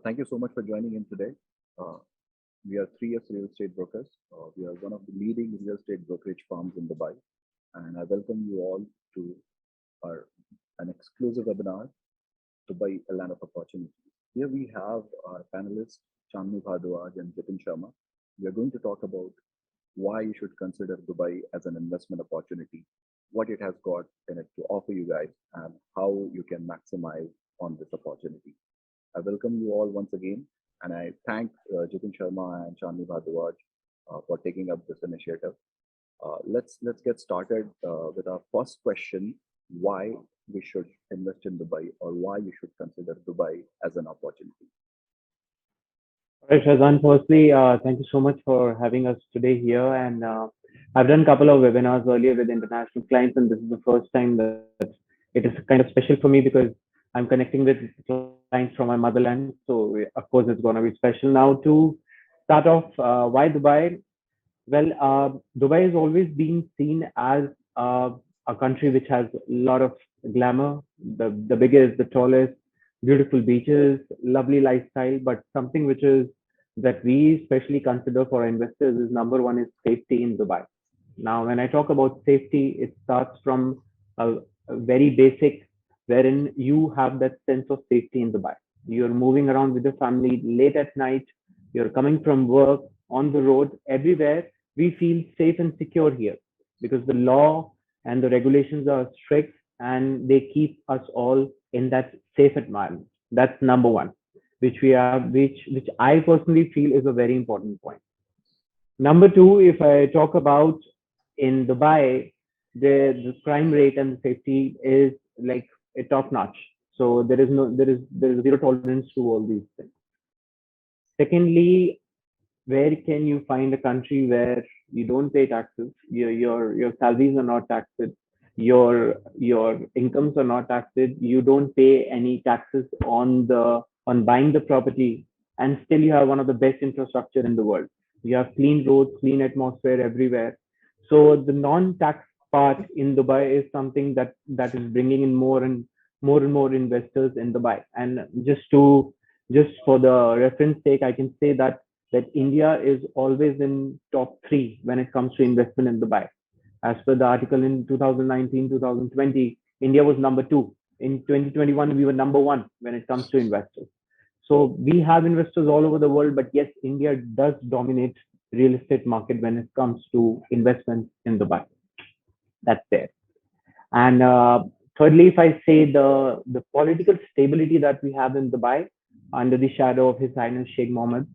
Thank you so much for joining in today. Uh, we are 3 years real estate brokers. We are one of the leading real estate brokerage firms in Dubai, and I welcome you all to our an exclusive webinar, Dubai, a land of opportunities. Here we have our panelists, Chandni Bhardwaj and Jitin Sharma. We are going to talk about why you should consider Dubai as an investment opportunity, what it has got in it to offer you guys, and how you can maximize on this opportunity. I welcome you all once again, and I thank Jitin Sharma and Chandni Bhardwaj for taking up this initiative. Let's get started with our first question: why we should invest in Dubai, or why you should consider Dubai as an opportunity? Right, Shazan, firstly, thank you so much for having us today here. And I've done a couple of webinars earlier with international clients, and this is the first time that it is kind of special for me because I'm connecting with clients from my motherland. So, of course, it's going to be special. Now, to start off, why Dubai? Well, Dubai has always been seen as a country which has a lot of glamour, the biggest, the tallest, beautiful beaches, lovely lifestyle, but something which is that we especially consider for investors is number one is safety in Dubai. Now, when I talk about safety, it starts from a very basic, wherein you have that sense of safety in Dubai. You're moving around with your family late at night, you're coming from work, on the road, everywhere. We feel safe and secure here because the law and the regulations are strict and they keep us all in that safe environment. That's number one, which we are, which I personally feel is a very important point. Number two, if I talk about in Dubai, the crime rate and the safety is like a top notch. So there is zero tolerance to all these things. Secondly, where can you find a country where you don't pay taxes, your salaries are not taxed, your incomes are not taxed, you don't pay any taxes on buying the property, and still you have one of the best infrastructure in the world. You have clean roads, clean atmosphere everywhere. So the non-tax part in Dubai is something that is bringing in more investors in Dubai. And just for the reference sake, I can say that India is always in top three when it comes to investment in Dubai. As per the article in 2019, 2020, India was number two. In 2021, we were number one when it comes to investors. So we have investors all over the world, but yes, India does dominate real estate market when it comes to investments in Dubai. That's there. And thirdly, if I say the political stability that we have in Dubai under the shadow of His Highness Sheikh Mohammed,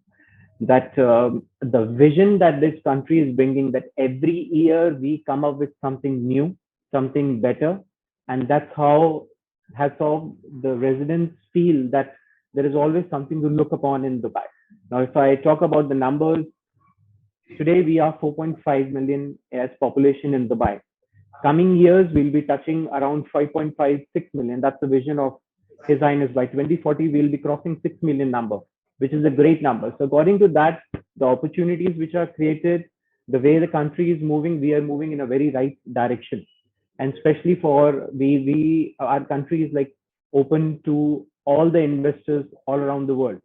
that the vision that this country is bringing, that every year we come up with something new, something better, and that's how the residents feel that there is always something to look upon in Dubai. Now, if I talk about the numbers, today we are 4.5 million as population in Dubai. Coming years, we'll be touching around 5.56 million. That's the vision of His Highness. By 2040, we'll be crossing 6 million number, which is a great number. So according to that, the opportunities which are created, the way the country is moving, we are moving in a very right direction. And especially for our country is like open to all the investors all around the world.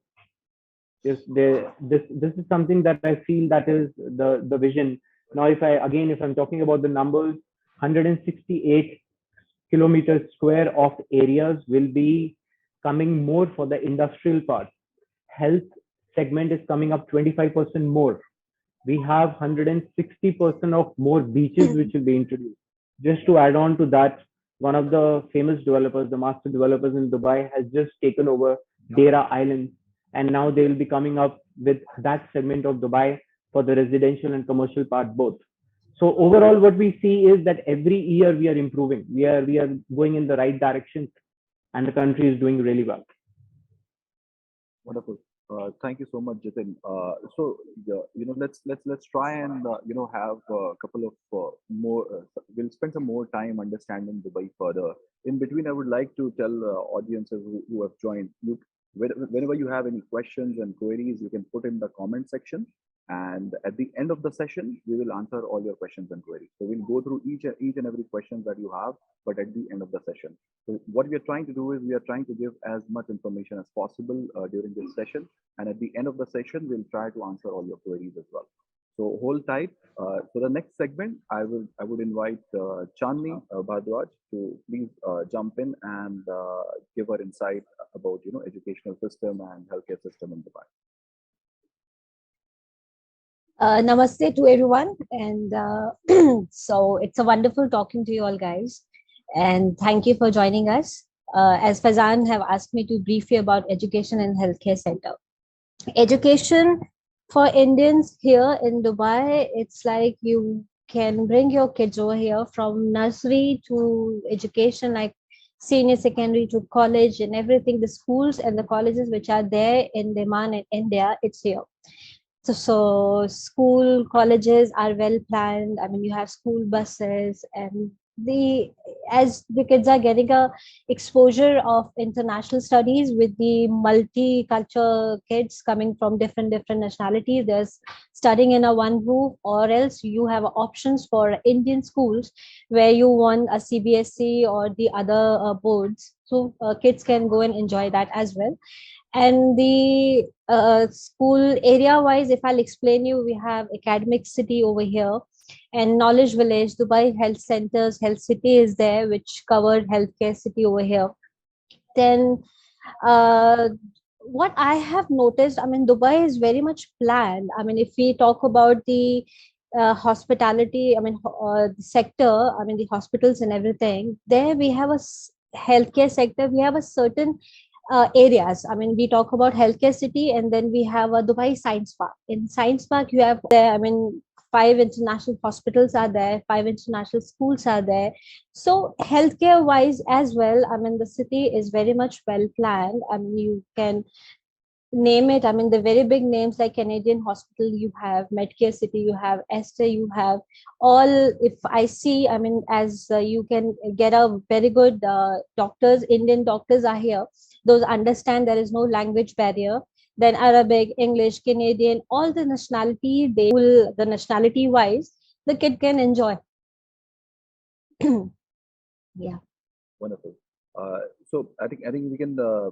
This is something that I feel that is the vision. Now, if I'm talking about the numbers, 168 kilometers square of areas will be coming more for the industrial part. Health segment is coming up 25% more. We have 160% of more beaches which will be introduced. Just to add on to that, one of the famous developers, the master developers in Dubai, has just taken over Dera Island, and now they will be coming up with that segment of Dubai for the residential and commercial part both. So overall, what we see is that every year we are improving. We are going in the right direction, and the country is doing really well. Wonderful. Thank you so much, Jitin. Let's try and have a couple of more. We'll spend some more time understanding Dubai further. In between, I would like to tell audiences who have joined, whenever you have any questions and queries, you can put in the comment section, And at the end of the session, we will answer all your questions and queries. So we'll go through each and every question that you have, but at the end of the session. So what we are trying to do is we are trying to give as much information as possible during this session. And at the end of the session, we'll try to answer all your queries as well. So hold tight. For the next segment, I would invite Chandni Bhardwaj to please jump in and give her insight about educational system and healthcare system in Dubai. Namaste to everyone. And so it's a wonderful talking to you all, guys. And thank you for joining us. As Fazan have asked me to brief you about education and healthcare center. Education for Indians here in Dubai, it's like you can bring your kids over here from nursery to education, like senior secondary to college and everything. The schools and the colleges which are there in Daman in India, it's here. So school colleges are well planned. I mean, you have school buses, and the as the kids are getting a exposure of international studies with the multicultural kids coming from different nationalities. There's studying in a one roof, or else you have options for Indian schools where you want a CBSE or the other boards. So kids can go and enjoy that as well. And the school area wise, if I'll explain you, we have academic city over here and knowledge village. Dubai health centers, health city is there, which covered healthcare city over here. Then uh, what I have noticed, I mean, Dubai is very much planned. I mean, if we talk about the hospitality, I mean, sector, I mean, the hospitals and everything, there we have a healthcare sector. We have a certain areas. I mean, we talk about healthcare city, and then we have a Dubai Science Park. In Science Park, you have there, I mean, 5 international hospitals are there, 5 international schools are there. So healthcare wise as well, I mean, the city is very much well planned. I mean, you can name it. I mean, the very big names like Canadian Hospital, you have Medcare City, you have Esther, you have all. If I see, I mean, as you can get a very good doctors, Indian doctors are here. Those understand there is no language barrier. Then Arabic, English, Canadian, all the nationality, they will, the nationality wise, the kid can enjoy. Yeah. Wonderful. So I think we can a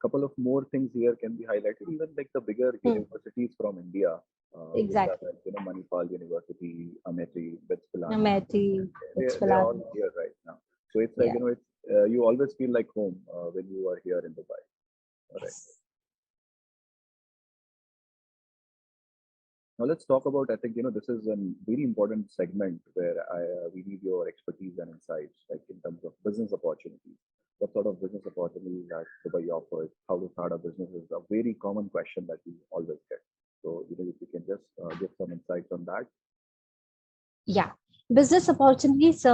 couple of more things here can be highlighted. Even like the bigger universities from India, which are Exactly. like Manipal University, Amity, Betspilani, Amity, they're all here right now. So it's like yeah. it's you always feel like home when you are here in Dubai. All right. Now let's talk about. I think this is a very important segment where we need your expertise and insights, like in terms of business opportunities. What sort of business opportunities that Dubai offers? How to start a business is a very common question that we always get. So if you can just give some insights on that. Yeah, business opportunities.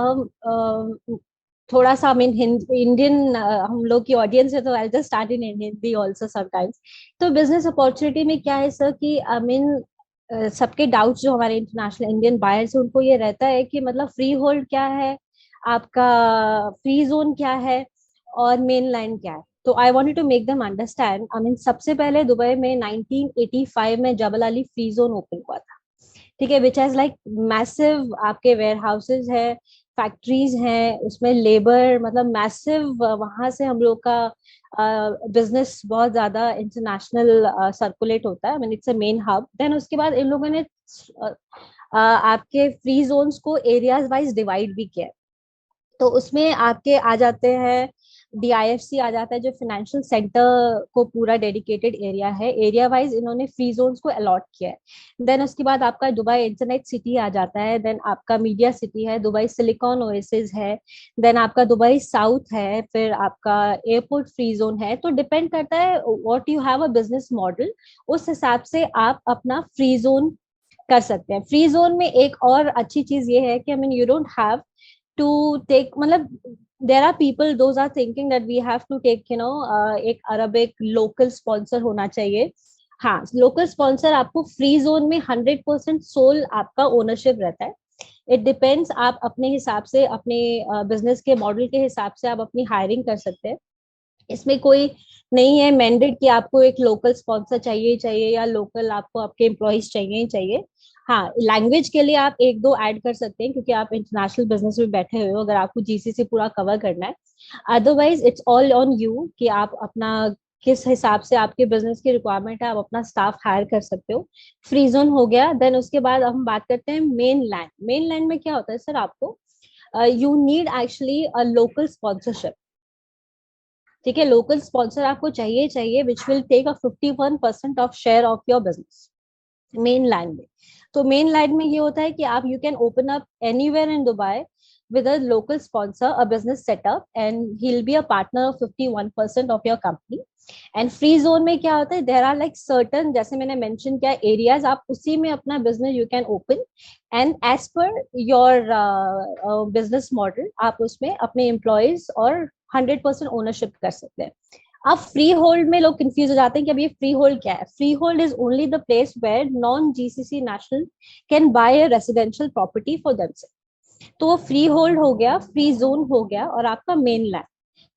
थोड़ा सा, I mean, Indian हम लोग की audience है, तो I'll just start in Hindi also sometimes. तो business opportunity में क्या है सर कि I mean सबके डाउट्स जो हमारे इंटरनेशनल इंडियन बायर्स है, उनको ये रहता है कि मतलब फ्री होल्ड क्या है, आपका फ्री जोन क्या है, और मेन लाइन क्या है. तो I wanted to make them understand. I mean सबसे पहले दुबई में 1985 में Jebel Ali free zone open हुआ था. ठीक है, विच हैज लाइक मैसिव, आपके वेयर हाउसेज है, फैक्ट्रीज हैं, उसमें लेबर मतलब मैसिव. वहां से हम लोग का बिजनेस बहुत ज्यादा इंटरनेशनल सर्कुलेट होता है. I mean it's a main hub. Then उसके बाद इन लोगों ने आपके फ्री जोन्स को एरियाज वाइज डिवाइड भी किया. तो उसमें आपके आ जाते हैं DIFC आ जाता है, जो फाइनेंशियल सेंटर को पूरा डेडिकेटेड एरिया है. एरिया वाइज इन्होंने फ्री जोन्स को अलॉट किया है. देन उसके बाद आपका दुबई इंटरनेट सिटी आ जाता है. देन आपका मीडिया सिटी है, दुबई सिलिकॉन ओएसिस है. देन आपका दुबई साउथ है. फिर आपका एयरपोर्ट फ्री जोन है. तो डिपेंड करता है what you have a business model, उस हिसाब से आप अपना फ्री जोन कर सकते हैं. फ्री जोन में एक और अच्छी चीज ये है कि I mean you don't have to take, मतलब there are people those are thinking that we have to take एक अरबिक लोकल स्पॉन्सर होना चाहिए. हाँ, लोकल स्पॉन्सर आपको फ्री जोन में 100% सोल आपका ओनरशिप रहता है. इट डिपेंड्स, आप अपने हिसाब से अपने बिजनेस के मॉडल के हिसाब से आप अपनी हायरिंग कर सकते हैं. इसमें कोई नहीं है मैंडेट कि आपको एक लोकल स्पॉन्सर चाहिए चाहिए या लोकल आपको आपके एम्प्लॉयज चाहिए ही चाहिए। हाँ, लैंग्वेज के लिए आप एक दो ऐड कर सकते हैं क्योंकि आप इंटरनेशनल बिजनेस में बैठे हुए हो, अगर आपको जीसीसी पूरा कवर करना है। Otherwise it's all on you कि आप अपना किस हिसाब से आपके बिजनेस की रिक्वायरमेंट है, आप अपना स्टाफ हायर कर सकते हो। फ्री जोन हो गया, देन उसके बाद हम बात करते हैं मेन लैंड। मेन लैंड में क्या होता है सर, आपको you need actually a local sponsorship. ठीक है, लोकल स्पॉन्सर आपको चाहिए चाहिए which will take a 51% of share of your business mainland में। तो मेन लैंड में ये होता है कि आप you can open up anywhere in Dubai with a local sponsor a business setup and he'll be a partner of 51% of your company। And free zone में क्या होता है, देर आर लाइक सर्टन, जैसे मैंने मेंशन किया एरियाज, आप उसी में अपना business you can open and as per your business model आप उसमें अपने एम्प्लॉयज और 100% ओनरशिप कर सकते हैं। अब फ्री होल्ड में लोग कंफ्यूज हो जाते हैं कि अब ये फ्री होल्ड क्या है। Freehold is only the place where non GCC national can buy a residential property for themself. तो वो फ्री होल्ड हो गया, फ्री जोन हो गया और आपका मेन लैंड।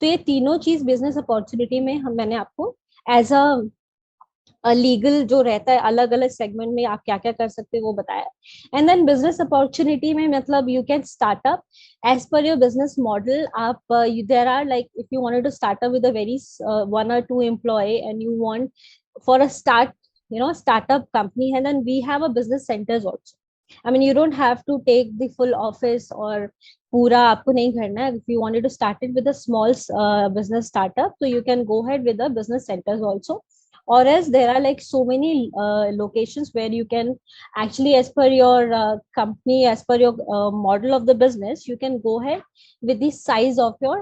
तो ये तीनों चीज बिजनेस अपॉर्चुनिटी में हम मैंने आपको एज अ लीगल जो रहता है अलग अलग सेगमेंट में आप क्या क्या कर सकते हो वो बताया। एंड देन बिजनेस अपॉर्चुनिटी में मतलब you can startup as per your business model. आप there are like if you wanted to startup with a very 1 or 2 employ and you want for a start startup company, and then we have a business centers also. I mean, you don't have to take the full office or पूरा आपको नहीं करना है। If you wanted to start it with a small business startup, so you can go ahead with the business centers also. Or else there are like so many locations where you can actually, as per your company, as per your model of the business, you can go ahead with the size of your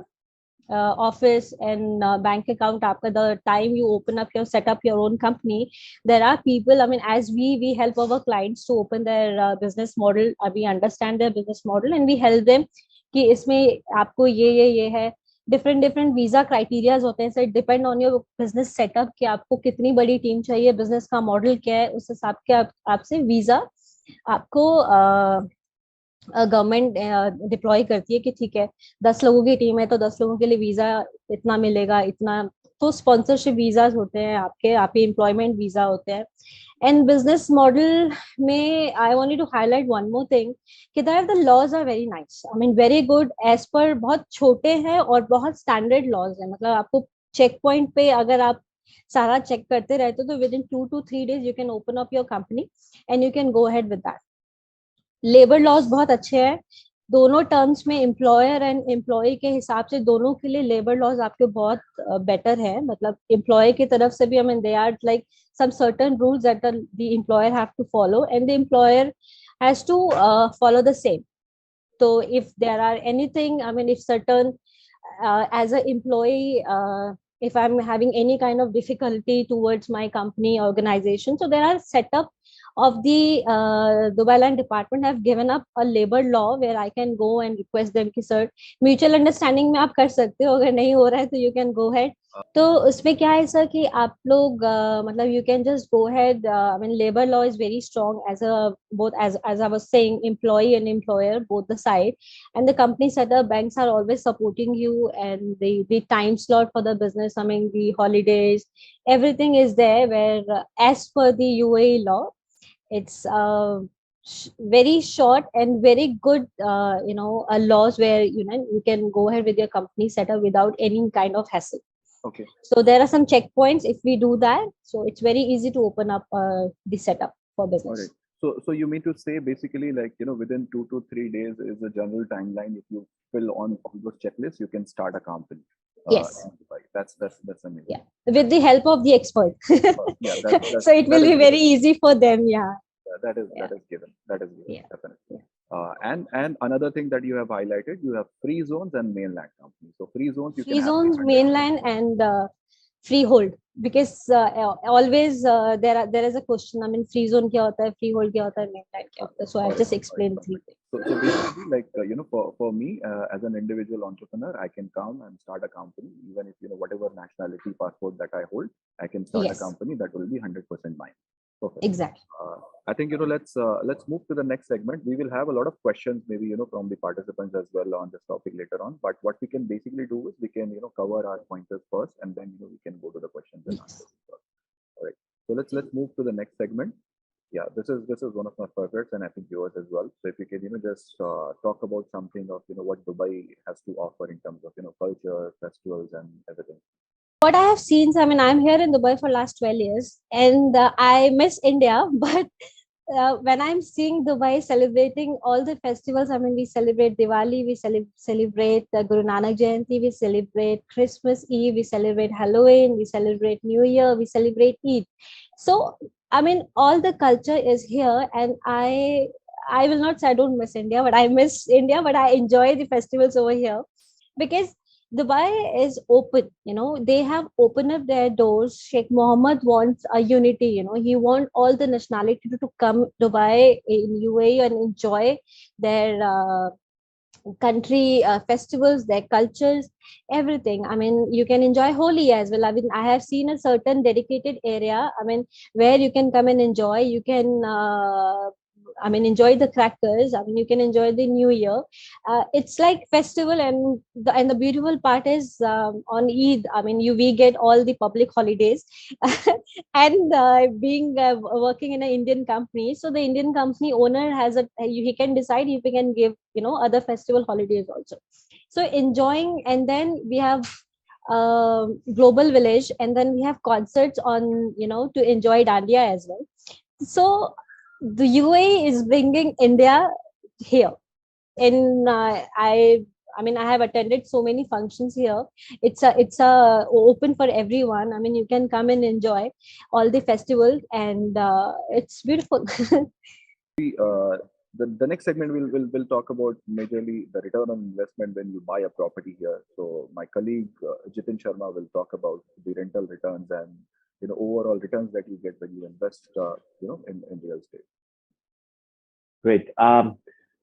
office and bank account. After the time you open up your set up your own company, there are people, I mean, as we help our clients to open their business model, we understand their business model and we help them कि इसमें आपको ये है। Different different visa criterias होते हैं sir, depend on your business setup कि आपको कितनी बड़ी टीम चाहिए, बिजनेस का मॉडल क्या है, उस हिसाब के आपसे वीजा आपको गवर्नमेंट डिप्लॉय करती है कि ठीक है 10 लोगों की टीम है तो 10 लोगों के लिए वीजा इतना मिलेगा इतना। तो स्पॉन्सरशिप वीजाज होते हैं आपके एम्प्लॉयमेंट वीजा होते हैं। एंड बिजनेस मॉडल में I want to highlight one more thing कि that the laws are very nice, I mean very good, as per बहुत छोटे हैं और बहुत स्टैंडर्ड लॉज है। मतलब आपको चेक पॉइंट पे अगर आप सारा चेक करते रहते हो तो within 2 to 3 days you can open up your company and you can go ahead with that. Labour laws बहुत अच्छे हैं दोनों टर्म्स में, एम्प्लॉयर एंड एम्प्लॉय के हिसाब से दोनों के लिए लेबर लॉज आपके बहुत बेटर है। मतलब एम्प्लॉय की तरफ से भी I mean they are like some certain rules that the employer have to follow and the employer has to follow the same. So if there are anything, I mean, if certain as an employee, if I'm having any kind of difficulty towards my company organization, so there are set up of the Dubai Land Department have given up a labor law where I can go and request them कि sir mutual understanding में आप कर सकते हो, अगर नहीं हो रहा है तो you can go ahead। तो उसमें क्या है सर कि आप लोग मतलब you can just go head, I mean labour law is very strong as a both as I was saying employee and employer both the side, and the company setup banks are always supporting you and the time slot for the business, I mean the holidays, everything is there where as per the UAE law it's very short and very good laws where you can go ahead with your company setup without any kind of hassle. Okay. So there are some checkpoints. If we do that, so it's very easy to open up the setup for All business. right. So you mean to say basically like, within 2 to 3 days is a general timeline. If you fill on all those checklists, you can start a company. Yes. In Dubai. That's amazing. Yeah. With the help of the expert. Yeah. So it will that be is very given. easy for them. Yeah. That is Yeah. given. That is given. Yeah. Definitely. And another thing that you have highlighted, you have free zones and mainland companies. So free zones you can Free have zones, 100%. mainland, and freehold. Because always there is a question. I mean, free zone क्या होता है, freehold क्या होता है, mainland क्या होता है. So I've just explained three things. So basically, like for me as an individual entrepreneur, I can come and start a company, even if whatever nationality passport that I hold, I can start a Yes. company that will be 100% mine. Perfect. Exactly. I think let's move to the next segment. We will have a lot of questions, maybe from the participants as well on this topic later on. But what we can basically do is we can cover our pointers first, and then we can go to the questions and Yes. answers. All right. So let's move to the next segment. Yeah, this is one of my favorites, and I think yours as well. So if you can just talk about something of what Dubai has to offer in terms of culture, festivals, and everything. What I have seen, I mean, I'm here in Dubai for last 12 years, and I miss India, but when I'm seeing Dubai celebrating all the festivals, I mean, we celebrate Diwali, we celebrate Guru Nanak Jayanti, we celebrate Christmas Eve, we celebrate Halloween, we celebrate New Year, we celebrate Eid. So, I mean, all the culture is here, and I will not say I don't miss India, but I miss India, but I enjoy the festivals over here because Dubai is open, they have opened up their doors. Sheikh Mohammed wants a unity, he wants all the nationality to come Dubai in UAE and enjoy their country festivals, their cultures, everything. I mean, you can enjoy Holi as well. I mean, I have seen a certain dedicated area, I mean, where you can come and enjoy. You can I mean, enjoy the crackers. I mean, you can enjoy the New Year. It's like festival, and the beautiful part is on Eid. I mean, we get all the public holidays, and being working in an Indian company, so the Indian company owner has he can decide if he can give other festival holidays also. So enjoying, and then we have global village, and then we have concerts on to enjoy dandiya as well. So the UAE is bringing India here. And I mean, I have attended so many functions here. It's a open for everyone. I mean, you can come and enjoy all the festivals, and it's beautiful. The next segment will talk about majorly the return on investment when you buy a property here. So my colleague Jitin Sharma will talk about the rental returns and overall returns that you get when you invest in real estate. Great.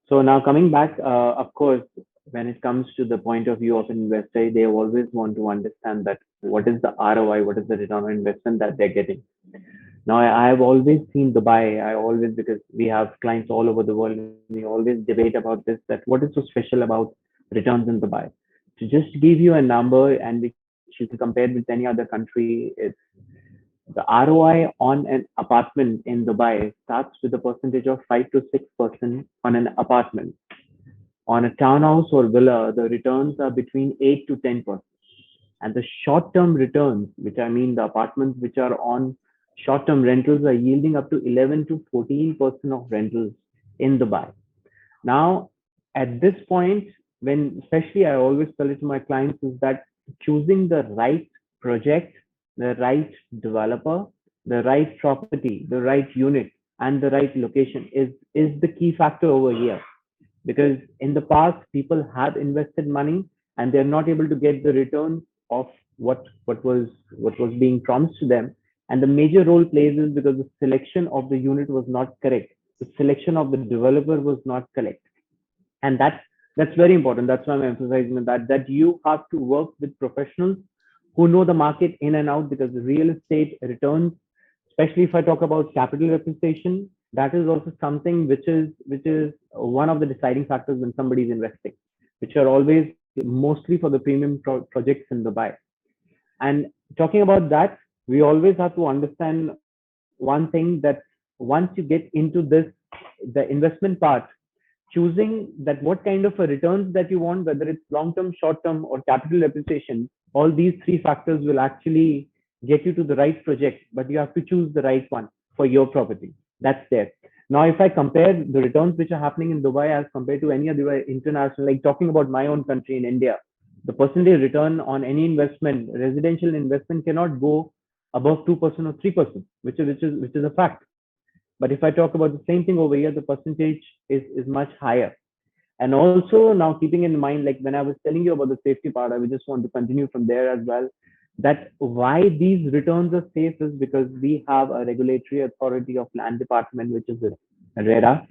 So now coming back, of course, when it comes to the point of view of an investor, they always want to understand that what is the ROI, what is the return on investment that they're getting. Now, I have always seen Dubai. Because we have clients all over the world, we always debate about this, that what is so special about returns in Dubai. To just give you a number and which you can compare with any other country, it's the ROI on an apartment in Dubai starts with a percentage of 5 to 6% on an apartment. On a townhouse or villa, the returns are between 8 to 10%. And the short-term returns, which I mean the apartments which are on short-term rentals, are yielding up to 11 to 14% of rentals in Dubai. Now, at this point, when especially I always tell it to my clients, is that choosing the right project, the right developer, the right property, the right unit, and the right location is the key factor over here. Because in the past, people have invested money and they're not able to get the return of what was being promised to them. And the major role plays is because the selection of the unit was not correct. The selection of the developer was not correct, and that's very important. That's why I'm emphasizing that you have to work with professionals who know the market in and out, because the real estate returns, especially if I talk about capital appreciation, that is also something which is one of the deciding factors when somebody is investing, which are always mostly for the premium projects in Dubai. And talking about that, we always have to understand one thing, that once you get into this, the investment part, choosing that what kind of a returns that you want, whether it's long term, short term, or capital appreciation, all these three factors will actually get you to the right project, but you have to choose the right one for your property. That's there. Now, if I compare the returns which are happening in Dubai as compared to any other international, like talking about my own country in India, the percentage return on any investment, residential investment, cannot go above 2% or 3%, which is a fact. But if I talk about the same thing over here, the percentage is much higher. And also now keeping in mind, like when I was telling you about the safety part, I would just want to continue from there as well. That why these returns are safe is because we have a regulatory authority of land department, which is RERA.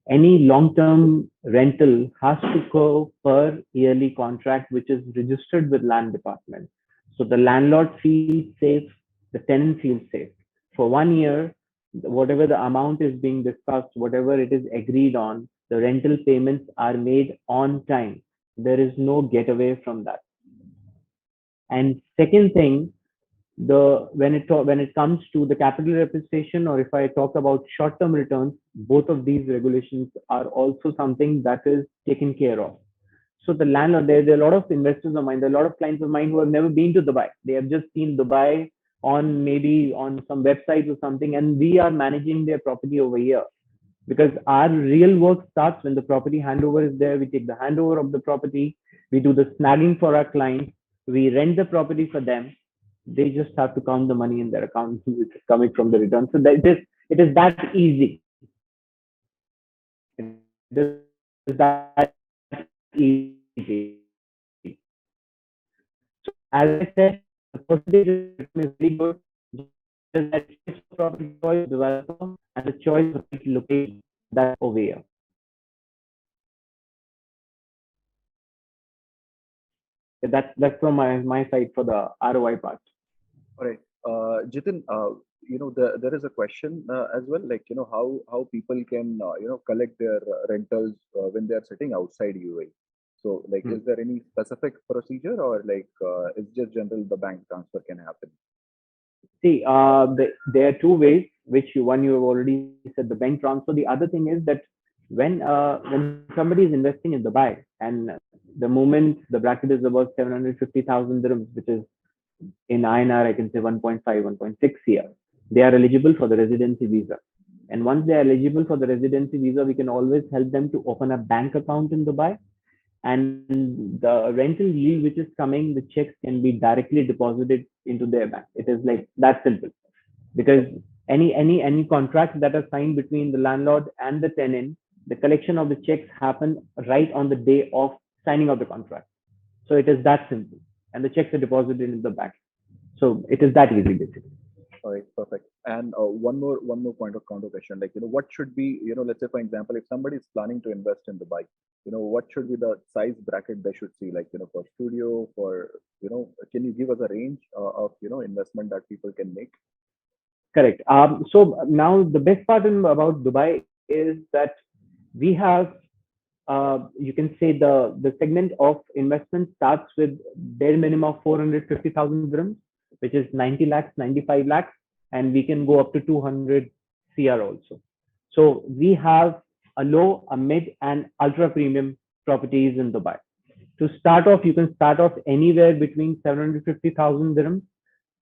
Any long-term rental has to go per yearly contract, which is registered with land department. So the landlord feels safe, the tenant feels safe. For 1 year, whatever the amount is being discussed, whatever it is agreed on, the rental payments are made on time. There is no getaway from that. And second thing, when it comes to the capital appreciation, or if I talk about short-term returns, both of these regulations are also something that is taken care of. So the landlord, there are a lot of investors of mine, there are a lot of clients of mine who have never been to Dubai. They have just seen Dubai on maybe on some websites or something, and we are managing their property over here, because our real work starts when the property handover is there. We take the handover of the property, we do the snagging for our clients, we rent the property for them. They just have to count the money in their account which is coming from the return. So that it is that easy. It is that easy. So as I said, the percentage of return is really good. Just that choice of property, choice of developer, and the choice of right location that's over here. That's from my side for the ROI part. All right. Jitin, there is a question as well, like, how people can, collect their rentals when they are sitting outside UAE. So, like, Hmm. is there any specific procedure, or like, it's just general the bank transfer can happen? See, there are two ways, which one you have already said, the bank transfer. The other thing is that when somebody is investing in Dubai, and the moment the bracket is about 750,000 dirhams, which is in INR, I can say 1.5, 1.6 here, they are eligible for the residency visa. And once they are eligible for the residency visa, we can always help them to open a bank account in Dubai, and the rental yield which is coming, the checks can be directly deposited into their bank. It is like that simple, because any contracts that are signed between the landlord and the tenant, the collection of the checks happen right on the day of signing of the contract. So it is that simple, and the checks are deposited in the bank. So it is that easy basically. All right, perfect. And one more point of counter question, like, what should be, let's say for example, if somebody is planning to invest in Dubai, what should be the size bracket they should see, like, for studio, for, can you give us a range of, investment that people can make? Correct. So now the best part about Dubai is that we have, you can say, the segment of investment starts with bare minimum of 450,000 dirhams, which is 90 lakhs, 95 lakhs, and we can go up to 200 CR also. So we have a low, a mid, and ultra premium properties in Dubai. To start off, you can start off anywhere between 750,000 dirhams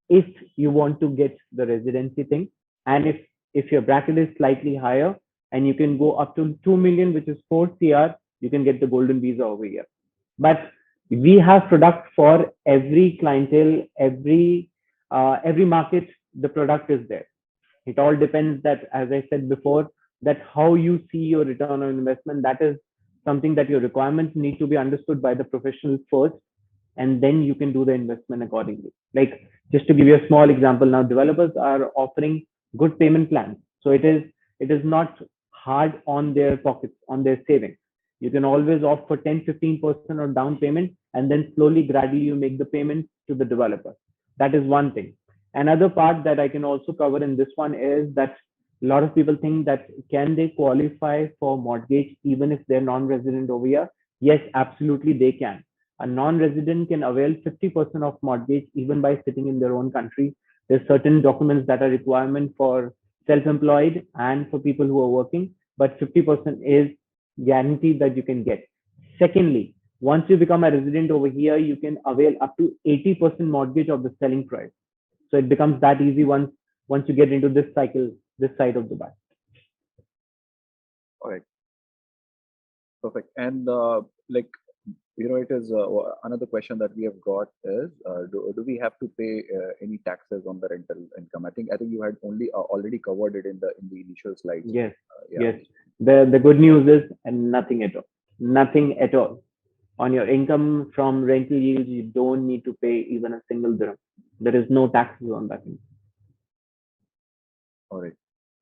if you want to get the residency thing, and if your bracket is slightly higher, and you can go up to 2 million, which is 4 cr, you can get the golden visa over here. But we have product for every clientele, every market. The product is there. It all depends that, as I said before, that how you see your return on investment, that is something that your requirements need to be understood by the professional first, and then you can do the investment accordingly. Like, just to give you a small example, now developers are offering good payment plans. So it is not hard on their pockets, on their savings. You can always opt for 10-15% or down payment, and then slowly, gradually you make the payment to the developer. That is one thing. Another part that I can also cover in this one is that a lot of people think that can they qualify for mortgage even if they're non-resident over here? Yes, absolutely they can. A non-resident can avail 50% of mortgage even by sitting in their own country. There's certain documents that are requirement for self-employed and for people who are working, but 50% is guaranteed that you can get. Secondly, once you become a resident over here, you can avail up to 80% mortgage of the selling price. So it becomes that easy once you get into this cycle, this side of Dubai. All right, perfect. And like, it is another question that we have got is, do we have to pay any taxes on the rental income? I think you had only already covered it in the initial slides. Yes, Yeah. yes. The good news is, and nothing at all. Nothing at all. On your income from rental yields, you don't need to pay even a single dirham. There is no taxes on that. All right,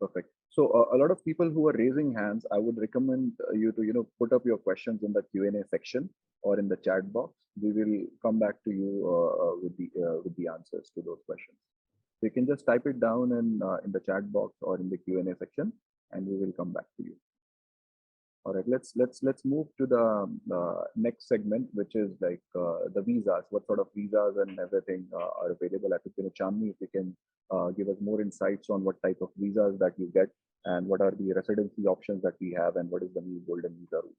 perfect. So a lot of people who are raising hands, I would recommend you to put up your questions in the Q&A section or in the chat box. We will come back to you with the answers to those questions. So you can just type it down in the chat box or in the Q&A section, and we will come back to you. All right, let's move to the next segment, which is like the visas. What sort of visas and everything are available? I think, Chandni, if you can give us more insights on what type of visas that you get, and what are the residency options that we have, and what is the new golden visa rule.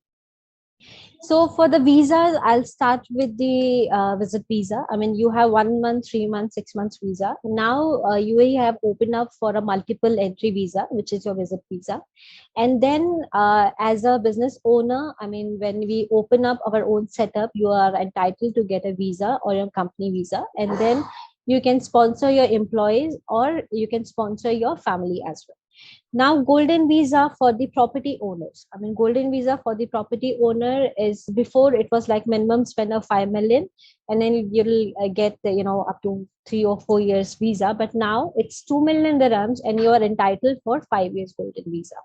So for the visas, I'll start with the visit visa. I mean, you have 1 month, 3 months, 6 months visa. Now UAE have opened up for a multiple entry visa, which is your visit visa. And then as a business owner, I mean, when we open up our own setup, you are entitled to get a visa or your company visa. And then you can sponsor your employees or you can sponsor your family as well. Now golden visa for the property owners. I mean, golden visa for the property owner is, before it was like minimum spend of 5 million, and then you'll get up to 3 or 4 years visa. But now it's 2 million dirhams and you are entitled for 5 years golden visa.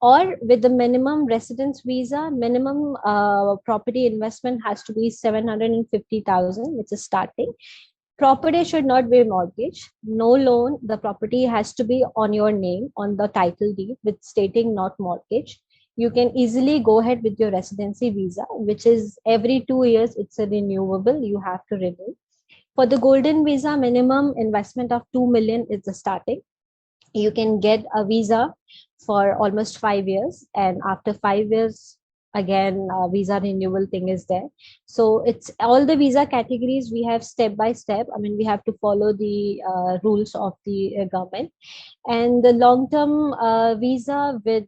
Or with the minimum residence visa, minimum property investment has to be 750,000, which is starting. Property should not be mortgage, no loan. The property has to be on your name on the title deed with stating not mortgage. You can easily go ahead with your residency visa, which is every 2 years, it's a renewable. You have to renew. For the golden visa, minimum investment of 2 million is the starting. You can get a visa for almost 5 years, and after 5 years, again visa renewal thing is there. So it's all the visa categories we have step by step. I mean, we have to follow the rules of the government. And the long term visa with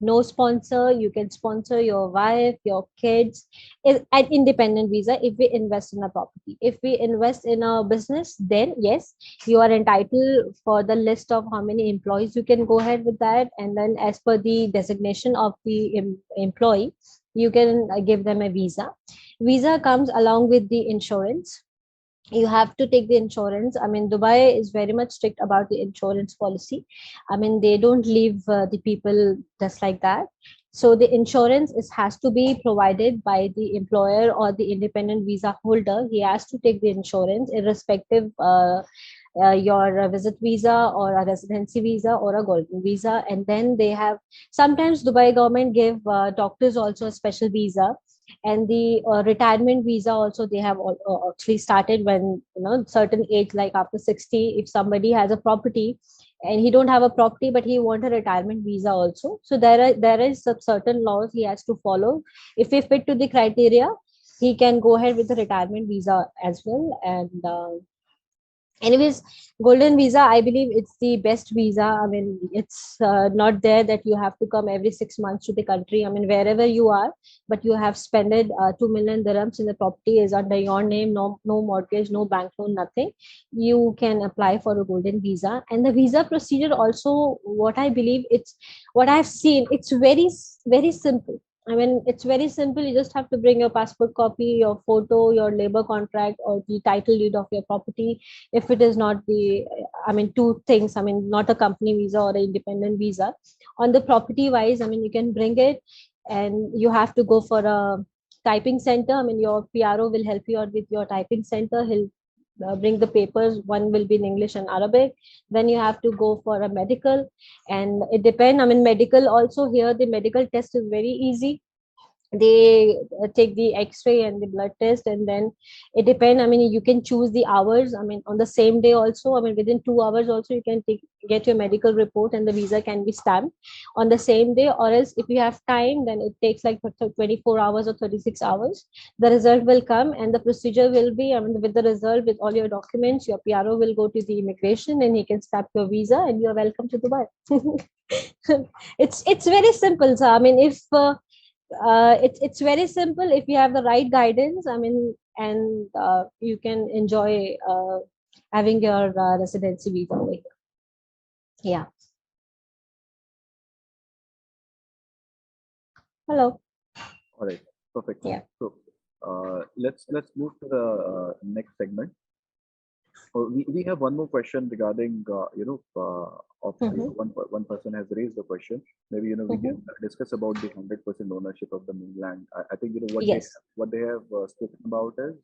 no sponsor, you can sponsor your wife, your kids. An independent visa if we invest in a property. If we invest in a business, then yes, you are entitled for the list of how many employees. You can go ahead with that, and then as per the designation of the employee, you can give them a visa. Visa comes along with the insurance. You have to take the insurance. I mean, Dubai is very much strict about the insurance policy. I mean, they don't leave the people just like that. So the insurance has to be provided by the employer or the independent visa holder. He has to take the insurance irrespective your visit visa or a residency visa or a golden visa. And then they have, sometimes Dubai government give doctors also a special visa. And the retirement visa also they have actually started when certain age, like after 60, if somebody has a property and he don't have a property but he want a retirement visa also. So there is some certain laws he has to follow. If he fit to the criteria, he can go ahead with the retirement visa as well. And anyways, golden visa, I believe it's the best visa. I mean, it's not there that you have to come every 6 months to the country. I mean, wherever you are, but you have spent 2 million dirhams in the property is under your name, no mortgage, no bank loan, nothing. You can apply for a golden visa. And the visa procedure also, what I believe, it's what I've seen, it's very very simple. I mean, it's very simple. You just have to bring your passport copy, your photo, your labor contract, or the title deed of your property. If it is not the, I mean, two things, I mean, not a company visa or an independent visa. On the property wise, I mean, you can bring it, and you have to go for a typing center. I mean, your PRO will help you out with your typing center. He'll bring the papers. One will be in English and Arabic. Then you have to go for a medical, and it depends. I mean, medical also, here the medical test is very easy. They take the x-ray and the blood test, and then it depends. I mean, you can choose the hours. I mean, on the same day also, I mean, within 2 hours also, you can get your medical report, and the visa can be stamped on the same day. Or else if you have time, then it takes like 24 hours or 36 hours. The result will come, and the procedure will be, I mean, with the result, with all your documents, your PRO will go to the immigration and he can stamp your visa, and you're welcome to Dubai. It's very simple. So I mean, if it's very simple if you have the right guidance. I mean, and you can enjoy having your residency visa over here. Yeah. Hello. All right, perfect. Yeah. So let's move to the next segment. We have one more question regarding obviously Mhm. one person has raised the question. Maybe we Mhm. can discuss about the 100% ownership of the mainland. I think what Yes. they have spoken about is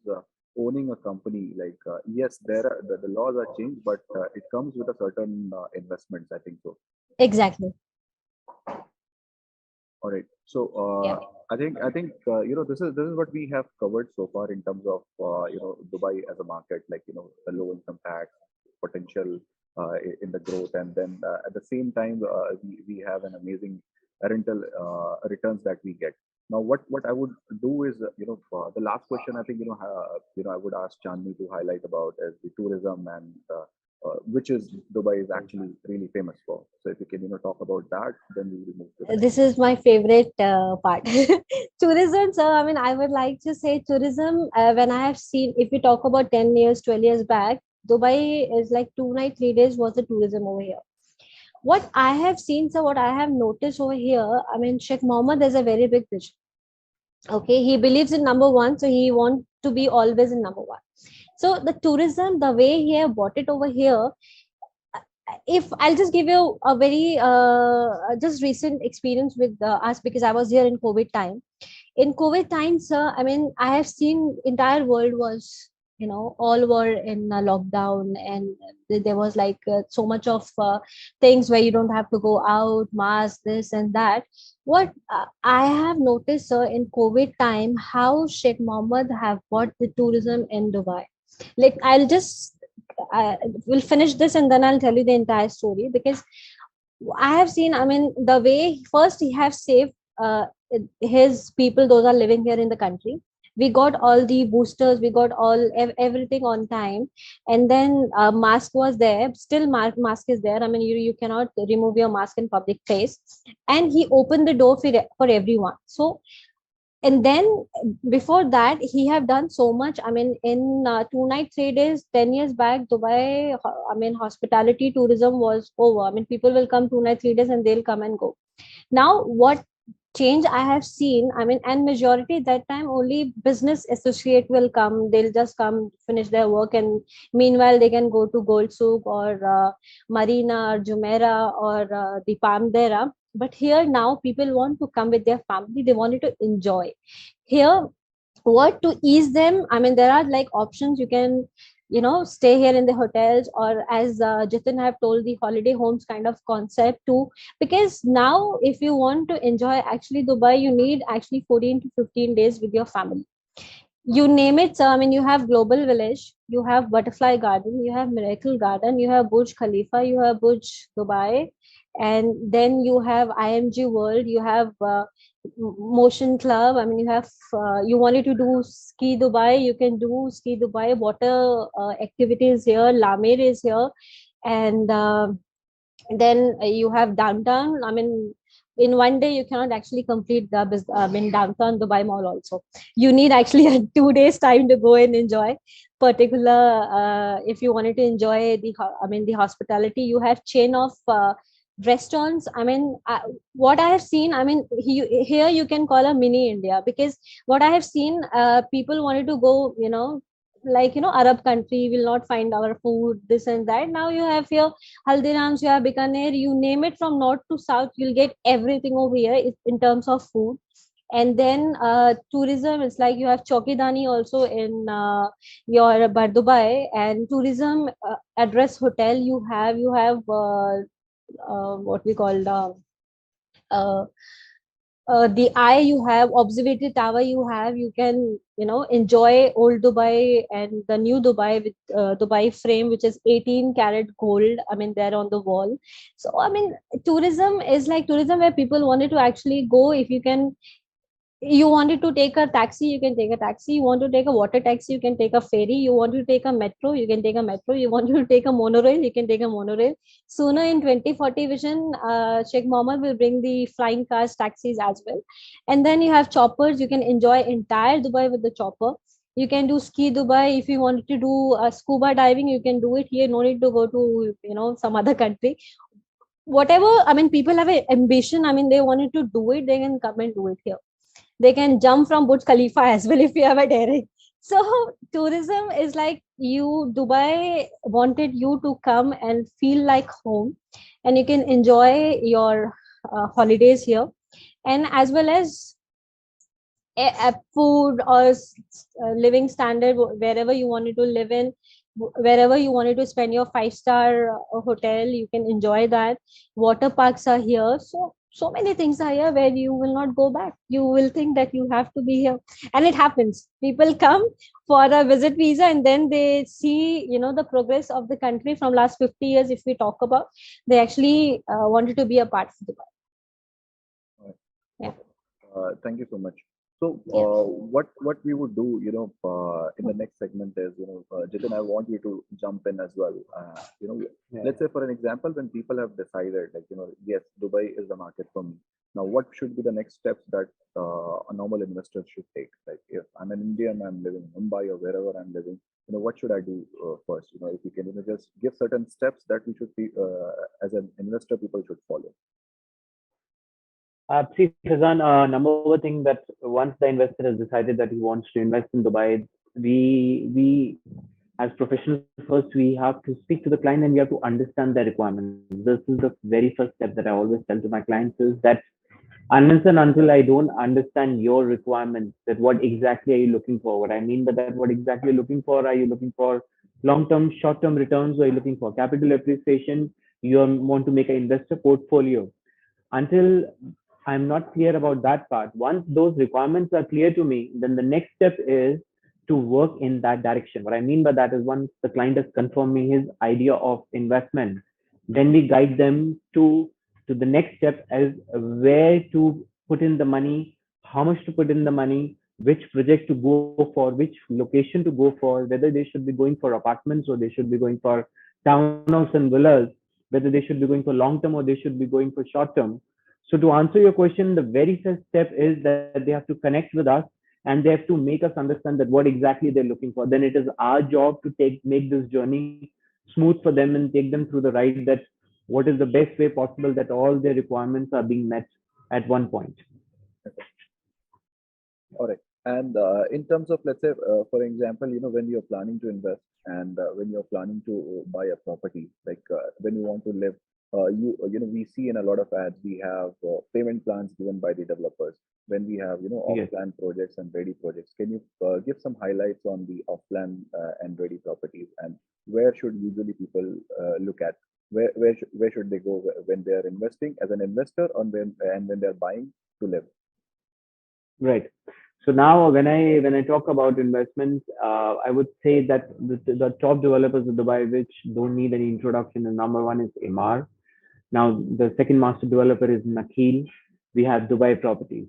owning a company, like yes, there are the laws are changed, but it comes with a certain investments, I think so. Exactly. All right. So Yeah. I think this is what we have covered so far in terms of Dubai as a market, like the low income tax potential in the growth, and then at the same time we have an amazing rental returns that we get. Now, what I would do is for the last question, I think I would ask Chandni to highlight about as the tourism and which is Dubai is actually really famous for. So if you can talk about that, then we will move to the next This is my favorite part. Tourism. So, I mean, I would like to say tourism. When I have seen, if you talk about 10 years, 12 years back, Dubai is like 2 night, 3 days was the tourism over here. What I have seen, so what I have noticed over here, I mean, Sheikh Mohammed is a very big vision. Okay, he believes in number one, so he wants to be always in number one. So the tourism, the way he have bought it over here, if I'll just give you a very just recent experience with us, because I was here in COVID time. In COVID times, I mean, I have seen entire world was, all were in a lockdown, and there was like so much of things where you don't have to go out, mask, this and that. What I have noticed, sir, in COVID time, how Sheikh Mohammed have bought the tourism in Dubai. Like, I'll just I will finish this and then I'll tell you the entire story, because I have seen, I mean, the way first he have saved his people, those are living here in the country. We got all the boosters, we got everything on time, and then mask was there. Still, mask is there. I mean, you cannot remove your mask in public place, and he opened the door for everyone. So, and then before that he have done so much. I mean, in 2 night 3 days 10 years back, Dubai, I mean, hospitality tourism was over. I mean, people will come 2 night 3 days and they'll come and go. Now what change I have seen, I mean, and majority that time only business associate will come. They'll just come, finish their work, and meanwhile they can go to Gold Souk or Marina or Jumeirah or the Palmdera. But here now people want to come with their family, they wanted to enjoy here. What to ease them, I mean, there are like options. You can stay here in the hotels, or as Jitin have told, the holiday homes kind of concept too. Because now if you want to enjoy actually Dubai, you need actually 14 to 15 days with your family. You name it. So I mean, you have Global Village, you have Butterfly Garden, you have Miracle Garden, you have Burj Khalifa, you have Burj Dubai, and then you have IMG World, you have Motion Club. I mean, you have you wanted to do Ski Dubai, you can do Ski Dubai. Water activities here, Lamer is here. And then you have downtown. I mean, in one day you cannot actually complete the I mean, downtown Dubai Mall also. You need actually a 2 days time to go and enjoy. Particular, if you wanted to enjoy I mean, the hospitality, you have chain of restaurants. I mean, what I have seen, I mean, here you can call a mini India, because what I have seen, people wanted to go, like, Arab country will not find our food, this and that. Now you have here Haldirams, you have Bikaner, you name it, from north to south, you'll get everything over here in terms of food. And then tourism is like you have Chokidani also in your Bardubai. And tourism address hotel, you have what we call uh, the eye, you have observatory tower, you can enjoy old Dubai and the new Dubai with Dubai frame, which is 18 karat gold. I mean, they're on the wall. So I mean, tourism is like tourism where people wanted to actually go. If you can, you wanted to take a taxi, you can take a taxi. You want to take a water taxi, you can take a ferry. You want to take a metro, you can take a metro. You want to take a monorail, you can take a monorail. Sooner in 2040 vision, Sheikh Mohammed will bring the flying cars, taxis as well. And then you have choppers, you can enjoy entire Dubai with the chopper. You can do Ski Dubai. If you wanted to do scuba diving, you can do it here. No need to go to some other country. Whatever, I mean, people have an ambition, I mean, they wanted to do it, they can come and do it here. They can jump from Burj Khalifa as well if you have a daring. So tourism is like, Dubai wanted you to come and feel like home, and you can enjoy your holidays here. And as well as food or living standard, wherever you wanted to live in, wherever you wanted to spend your 5-star hotel, you can enjoy that. Water parks are here, so many things are here where you will not go back. You will think that you have to be here, and it happens. People come for a visit visa, and then they see, the progress of the country from last 50 years. If we talk about, they actually wanted to be a part of Dubai. All right. Yeah. Perfect. Thank you so much. So, Yeah. what we would do, in the next segment is, Jitin, I want you to jump in as well. Yeah. Let's say for an example, when people have decided, like, yes, Dubai is the market for me. Now, what should be the next steps that a normal investor should take? Like, if I'm an Indian, I'm living in Mumbai or wherever I'm living, what should I do first? If you can, just give certain steps that we should be, as an investor, people should follow. See, Fazan, number one thing that once the investor has decided that he wants to invest in Dubai, we as professionals first we have to speak to the client and we have to understand their requirements. This is the very first step that I always tell to my clients is that unless and until I don't understand your requirements, that what exactly are you looking for? What I mean by that, what exactly are you looking for? Are you looking for long-term, short-term returns? Or are you looking for capital appreciation? You want to make an investor portfolio. Until I'm not clear about that part, once those requirements are clear to me, then the next step is to work in that direction. What I mean by that is once the client has confirmed me his idea of investment, then we guide them to the next step as where to put in the money, how much to put in the money, which project to go for, which location to go for, whether they should be going for apartments or they should be going for townhouse and villas, whether they should be going for long term or they should be going for short term. So to answer your question, the very first step is that they have to connect with us and they have to make us understand that what exactly they're looking for. Then it is our job to make this journey smooth for them and take them through the ride that what is the best way possible that all their requirements are being met at one point. All right. And in terms of, let's say, for example, when you're planning to invest and when you're planning to buy a property, like when you want to live, we see in a lot of ads, we have payment plans given by the developers. When we have, Yes. off-plan projects and ready projects, can you give some highlights on the off-plan and ready properties, and where should usually people look at? Where should they go when they are investing as an investor, and when they're buying to live? Right. So now when I talk about investments, I would say that the top developers of Dubai which don't need any introduction, and number one is Emar. Now the second master developer is Nakhil. We have Dubai Properties.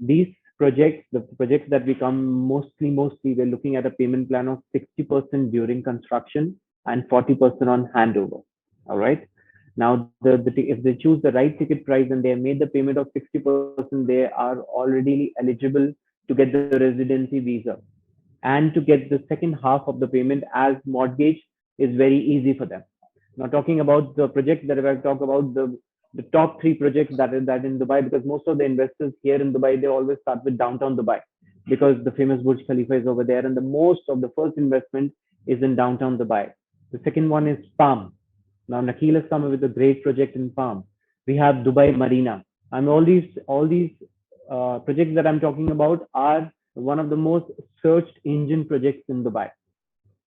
These projects, the projects that we come mostly, we're looking at a payment plan of 60% during construction and 40% on handover. All right. Now, if they choose the right ticket price and they have made the payment of 60%, they are already eligible to get the residency visa and to get the second half of the payment as mortgage is very easy for them. Now, talking about the projects that I talk about, the top three projects that in Dubai, because most of the investors here in Dubai, they always start with downtown Dubai because the famous Burj Khalifa is over there, and the most of the first investment is in downtown Dubai. The second one is Palm. Now, Nakhil has come up with a great project in Palm. We have Dubai Marina. And all these projects that I'm talking about are one of the most searched engine projects in Dubai.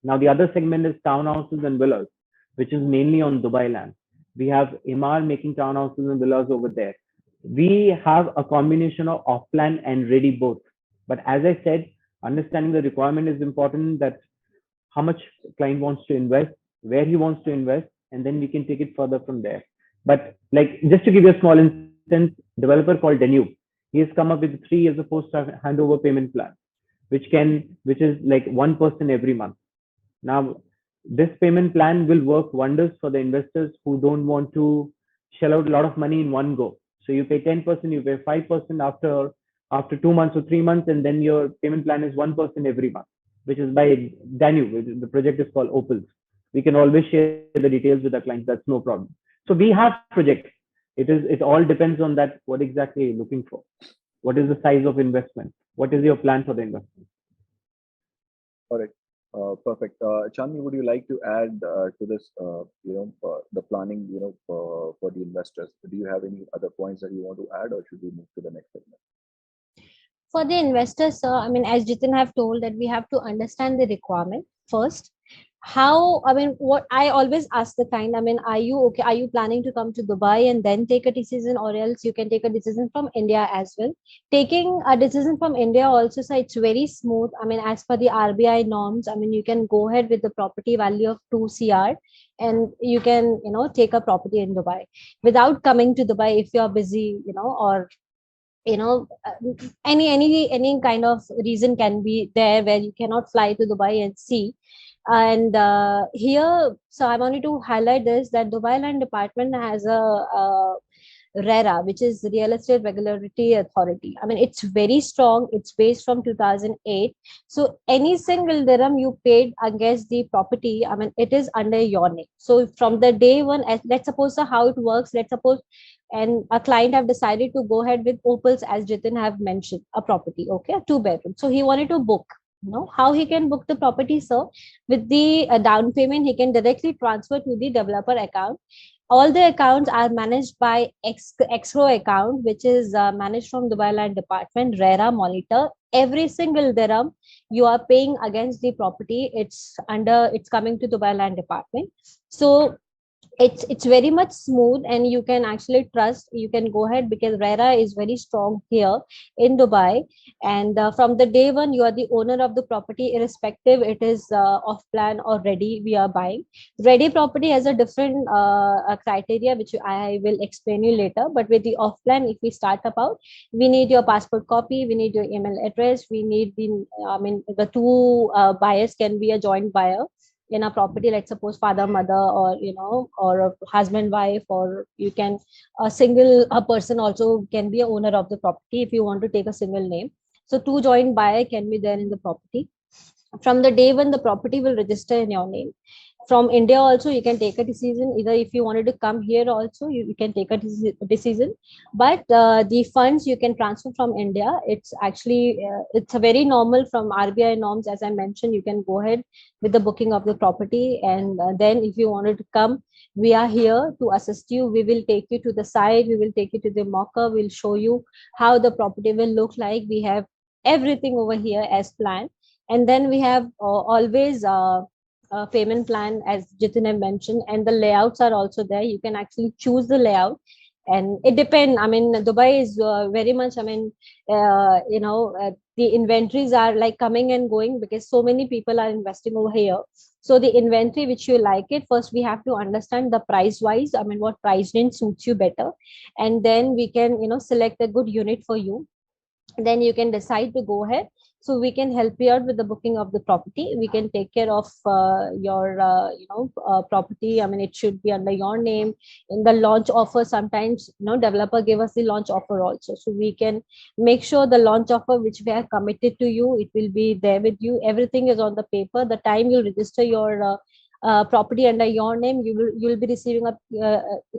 Now, the other segment is townhouses and villas, which is mainly on Dubai land. We have Imar making townhouses and villas over there. We have a combination of off-plan and ready both. But as I said, understanding the requirement is important, that how much client wants to invest, where he wants to invest, and then we can take it further from there. But like just to give you a small instance, developer called Danube, he has come up with 3 years of post handover payment plan, which is like 1% every month. Now, this payment plan will work wonders for the investors who don't want to shell out a lot of money in one go. So you pay 10%, you pay 5% after 2 months or 3 months, and then your payment plan is 1% every month, which is by Danube. The project is called Opals. We can always share the details with our clients. That's no problem. So we have projects. It all depends on that. What exactly are you looking for? What is the size of investment? What is your plan for the investment? All right. Perfect. Chandni, would you like to add to this, the planning, for the investors? Do you have any other points that you want to add, or should we move to the next segment? For the investors, sir, I mean, as Jitin have told, that we have to understand the requirement first. How, I mean, what I always ask the client, I mean, are you okay? Are you planning to come to Dubai and then take a decision, or else you can take a decision from India as well? Taking a decision from India also, so it's very smooth. I mean, as per the RBI norms, I mean, you can go ahead with the property value of 2 CR, and you can, take a property in Dubai without coming to Dubai if you're busy, or any kind of reason can be there where you cannot fly to Dubai and see. And here, so I wanted to highlight this, that Dubai Land Department has a RERA, which is Real Estate Regulatory Authority. I mean, it's very strong. It's based from 2008. So any single dirham you paid against the property, I mean, it is under your name. So from the day one, let's suppose how it works. Let's suppose, and a client have decided to go ahead with Opals, as Jitin have mentioned, a property, okay, a 2 bedroom. So he wanted to book. How he can book the property, sir? With the down payment, he can directly transfer to the developer account. All the accounts are managed by escrow account, which is managed from Dubai Land Department. RERA monitor every single dirham you are paying against the property. It's coming to Dubai Land Department. So it's very much smooth, and you can actually trust. You can go ahead because RERA is very strong here in Dubai. And from the day one, you are the owner of the property, irrespective it is off plan or ready we are buying. Ready property has a different criteria, which I will explain you later. But with the off plan, if we start about, we need your passport copy, we need your email address, we need the two buyers can be a joint buyer in a property, like suppose father mother, or or a husband wife, or you can a person also can be a owner of the property if you want to take a single name. So two joint buyer can be there in the property. From the day when the property will register in your name. From India also, you can take a decision. Either if you wanted to come here also, you can take a decision. But the funds you can transfer from India. It's actually it's a very normal from RBI norms. As I mentioned, you can go ahead with the booking of the property, and then if you wanted to come, we are here to assist you. We will take you to the site. We will take you to the mocker. We'll show you how the property will look like. We have everything over here as planned. And then we have always payment plan, as Jitin have mentioned, and the layouts are also there. You can actually choose the layout, and it depends. I mean, Dubai is very much. I mean, the inventories are like coming and going because so many people are investing over here. So the inventory which you like it, first we have to understand the price wise. I mean, what price range suits you better, and then we can select a good unit for you. Then you can decide to go ahead. So we can help you out with the booking of the property. We can take care of your property. I mean, it should be under your name. In the launch offer, sometimes developer give us the launch offer also, so we can make sure the launch offer which we have committed to you, it will be there with you. Everything is on the paper. The time you register your property under your name, you'll be receiving a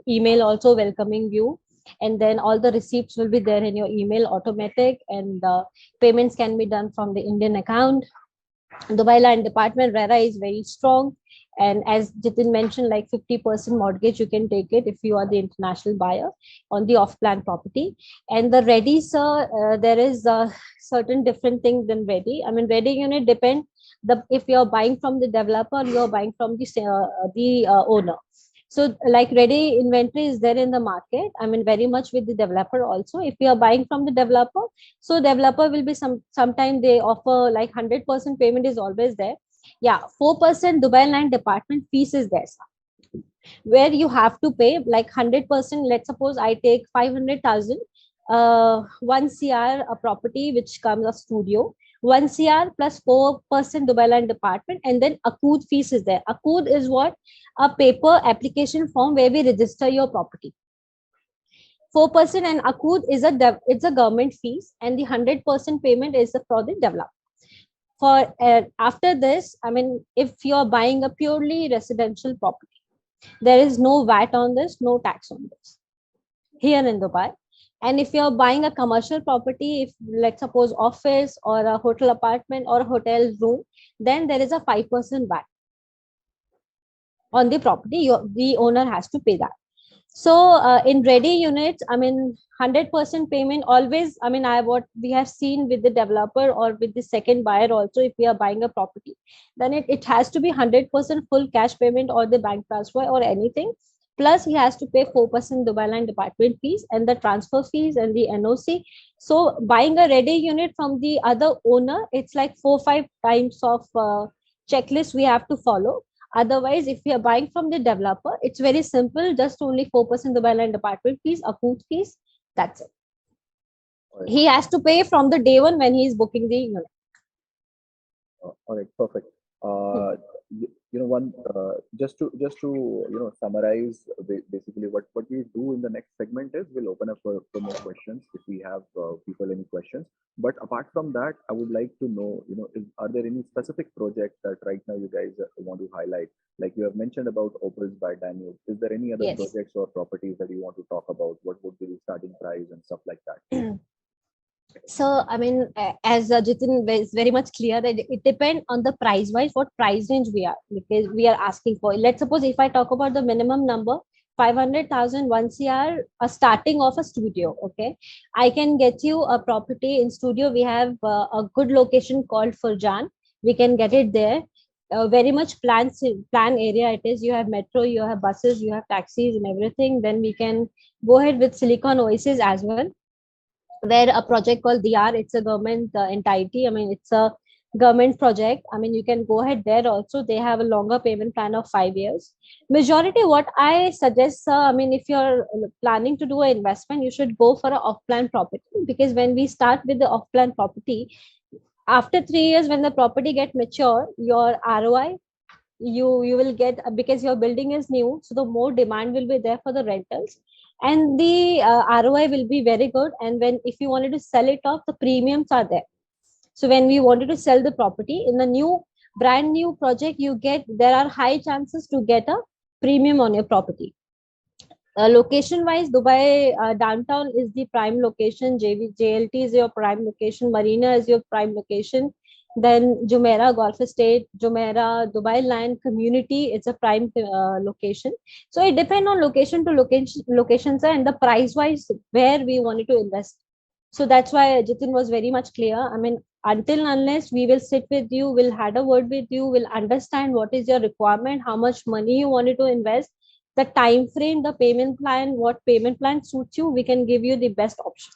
email also welcoming you, and then all the receipts will be there in your email automatic, and payments can be done from the Indian account. Dubai Land Department RERA is very strong, and as Jitin mentioned, like 50% mortgage you can take it if you are the international buyer on the off-plan property. And the ready, sir, there is a certain different thing than ready. I mean, ready unit depend if you're buying from the developer, you're buying from the owner. So like ready inventory is there in the market. I mean, very much with the developer also. If you are buying from the developer, so developer will be sometime they offer like 100% payment is always there. Yeah, 4% Dubai Land Department fees is there, where you have to pay like 100%. Let's suppose I take 500,000, 1 CR a property which comes a studio, 1 CR plus 4% Dubai Land Department, and then Akood fees is there. Akood is what? A paper application form where we register your property. 4% and Akood is it's a government fees, and the 100% payment is for the developer. For after this, I mean, if you're buying a purely residential property, there is no VAT on this, no tax on this here in Dubai. And if you're buying a commercial property, if let's suppose office or a hotel apartment or a hotel room, then there is a 5% VAT on the property. The owner has to pay that. So in ready units, I mean, 100% payment always. I mean, what we have seen with the developer or with the second buyer also, if we are buying a property, then it has to be 100% full cash payment or the bank transfer or anything. Plus, he has to pay 4% Dubai Land Department fees and the transfer fees and the NOC. So buying a ready unit from the other owner, it's like 4-5 times of checklist we have to follow. Otherwise, if we are buying from the developer, it's very simple, just only 4% the land department fees, approved fees. That's it. All right. He has to pay from the day one when he is booking the unit. All right, perfect. Uh, one just to summarize basically what we do in the next segment is we'll open up for more questions if we have people any questions. But apart from that, I would like to know, are there any specific projects that right now you guys want to highlight? Like you have mentioned about Opals by Danube. Is there any other Yes. projects or properties that you want to talk about? What would be the starting price and stuff like that? So, I mean, as Jitin is very much clear that it depends on the price wise, what price range we are, because we are asking for. Let's suppose if I talk about the minimum number, 500,000 1 CR, a starting of a studio. Okay. I can get you a property in studio. We have a good location called Furjan. We can get it there. Very much plan area it is. You have metro, you have buses, you have taxis and everything. Then we can go ahead with Silicon Oasis as well, where a project called DR, it's a government entity. I mean, it's a government project. I mean, you can go ahead there also. They have a longer payment plan of 5 years. Majority, what I suggest, I mean, if you're planning to do an investment, you should go for an off-plan property, because when we start with the off-plan property, after 3 years, when the property get mature, your ROI, you will get, because your building is new, so the more demand will be there for the rentals, and the ROI will be very good. And when, if you wanted to sell it off, the premiums are there. So when we wanted to sell the property in the new brand new project, you get, there are high chances to get a premium on your property. Location wise, Dubai downtown is the prime location. JLT is your prime location. Marina is your prime location. Then Jumeirah Golf Estate, Jumeirah Dubai Land Community, it's a prime location. So it depends on location to locations and the price wise where we wanted to invest. So that's why Jitin was very much clear. I mean, until unless we will sit with you, we'll had a word with you, we'll understand what is your requirement, how much money you wanted to invest, the time frame, the payment plan, what payment plan suits you, we can give you the best option.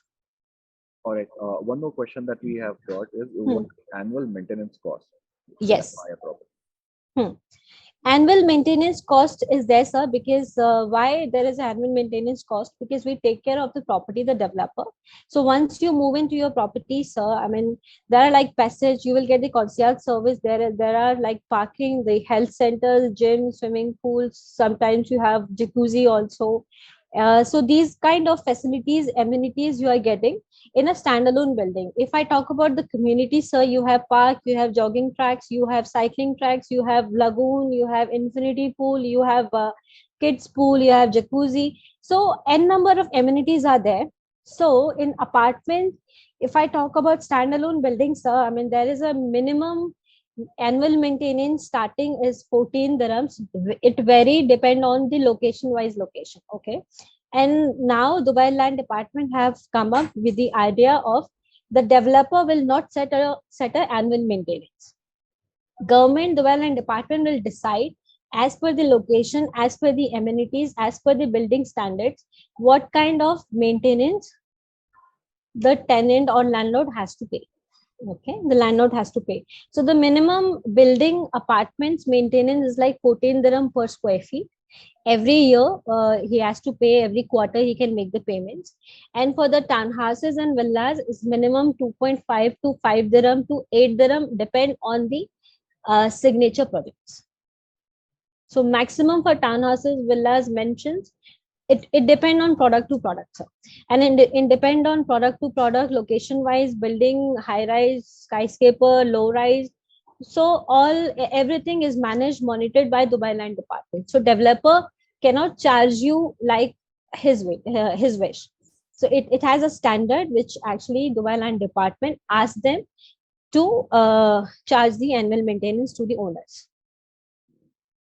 All right. One more question that we have got is Hmm. what annual maintenance cost when I Yes. buy a property? Hmm. Annual maintenance cost is there, sir, because why there is annual maintenance cost? Because we take care of the property, the developer. So once you move into your property, sir, I mean, there are like passage, you will get the concierge service. There are like parking, the health centers, gym, swimming pools. Sometimes you have jacuzzi also. So these kind of facilities, amenities you are getting in a standalone building. If I talk about the community, sir, you have park, you have jogging tracks, you have cycling tracks, you have lagoon, you have infinity pool, you have kids pool, you have jacuzzi. So n number of amenities are there. So in apartment, if I talk about standalone buildings, sir, I mean, there is a minimum annual maintenance starting is 14 dirhams. It vary depend on the location wise location. Okay. And now Dubai Land Department have come up with the idea of the developer will not set a annual maintenance. Government, Dubai Land Department will decide as per the location, as per the amenities, as per the building standards, what kind of maintenance the tenant or landlord has to pay. Okay, the landlord has to pay. So the minimum building apartments maintenance is like 14 dirham per square feet. Every year he has to pay, every quarter he can make the payments. And for the townhouses and villas is minimum 2.5 to 5 dirham to 8 dirham, depend on the signature projects. So maximum for townhouses, villas, mentions, it depend on product to product, sir. And in depend on product to product, location wise, building, high rise, skyscraper, low rise. So everything is managed, monitored by Dubai Land Department. So developer cannot charge you like his wish. So it has a standard which actually Dubai Land Department asks them to charge the annual maintenance to the owners.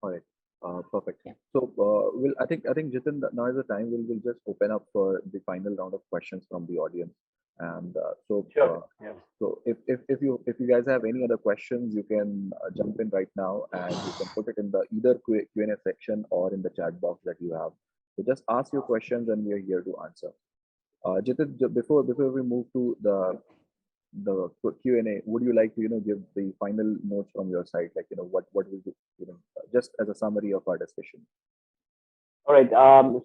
All right. Perfect. Yeah. So, I think Jitin, that now is the time we'll just open up for the final round of questions from the audience. And Sure. Yeah. so if you guys have any other questions, you can jump in right now, and you can put it in the either Q&A section or in the chat box that you have. So just ask your questions, and we are here to answer. Jitin, before we move to the Q&A, would you like to give the final notes from your side, like what will just as a summary of our discussion? All right.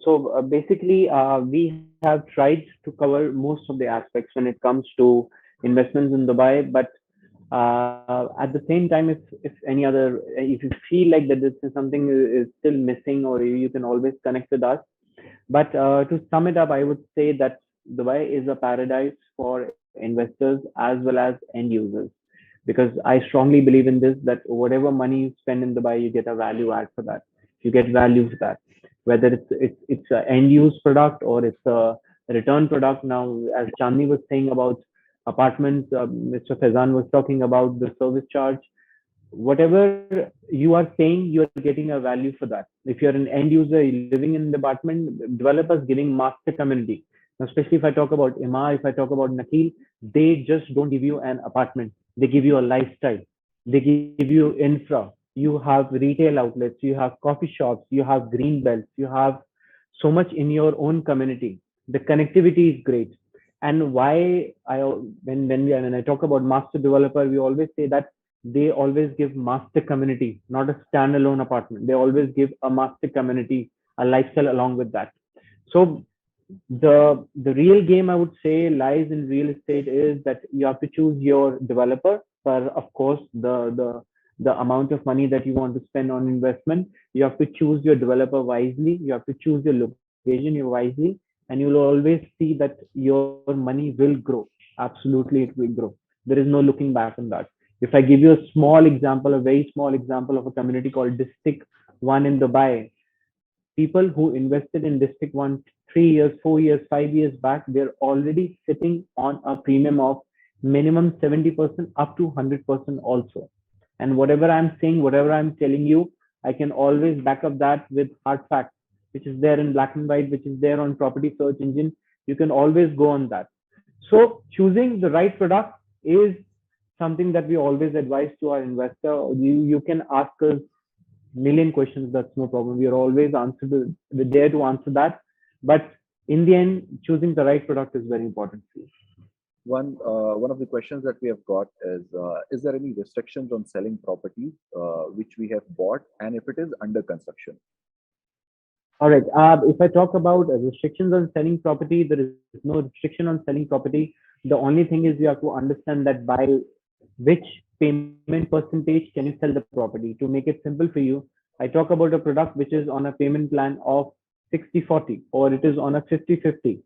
So basically, we have tried to cover most of the aspects when it comes to investments in Dubai. But at the same time, if any other, if you feel like that this is something is still missing, or you can always connect with us. But to sum it up, I would say that Dubai is a paradise for investors as well as end users, because I strongly believe in this, that whatever money you spend in Dubai, you get a value add for that. You get value for that, whether it's an end use product or it's a return product. Now, as Chandni was saying about apartments, Mr. Faizan was talking about the service charge. Whatever you are paying, you are getting a value for that. If you're an end user living in the apartment, developers giving master community. Now, especially if I talk about Ima, if I talk about Nakil, they just don't give you an apartment. They give you a lifestyle. They give you infra. You have retail outlets. You have coffee shops. You have green belts. You have so much in your own community. The connectivity is great. And why when I talk about master developer, we always say that they always give master community, not a standalone apartment. They always give a master community, a lifestyle along with that. So the real game, I would say, lies in real estate is that you have to choose your developer. But of course, the amount of money that you want to spend on investment, you have to choose your developer wisely. You have to choose your location wisely, and you'll always see that your money will grow. Absolutely, it will grow. There is no looking back on that. If I give you a small example, a very small example of a community called District 1 in Dubai, people who invested in District 1 3 years, 4 years, 5 years back, they're already sitting on a premium of minimum 70% up to 100% also. And whatever I'm saying, whatever I'm telling you, I can always back up that with hard facts, which is there in black and white, which is there on property search engine. You can always go on that. So choosing the right product is something that we always advise to our investor. You can ask us million questions. That's no problem. We are always answerable. We're there to answer that. But in the end, choosing the right product is very important. One of the questions that we have got is there any restrictions on selling properties which we have bought, and if it is under construction? All right. If I talk about restrictions on selling property, there is no restriction on selling property. The only thing is you have to understand that by which payment percentage can you sell the property. To make it simple for you, I talk about a product which is on a payment plan of 60/40, or it is on a 50/50.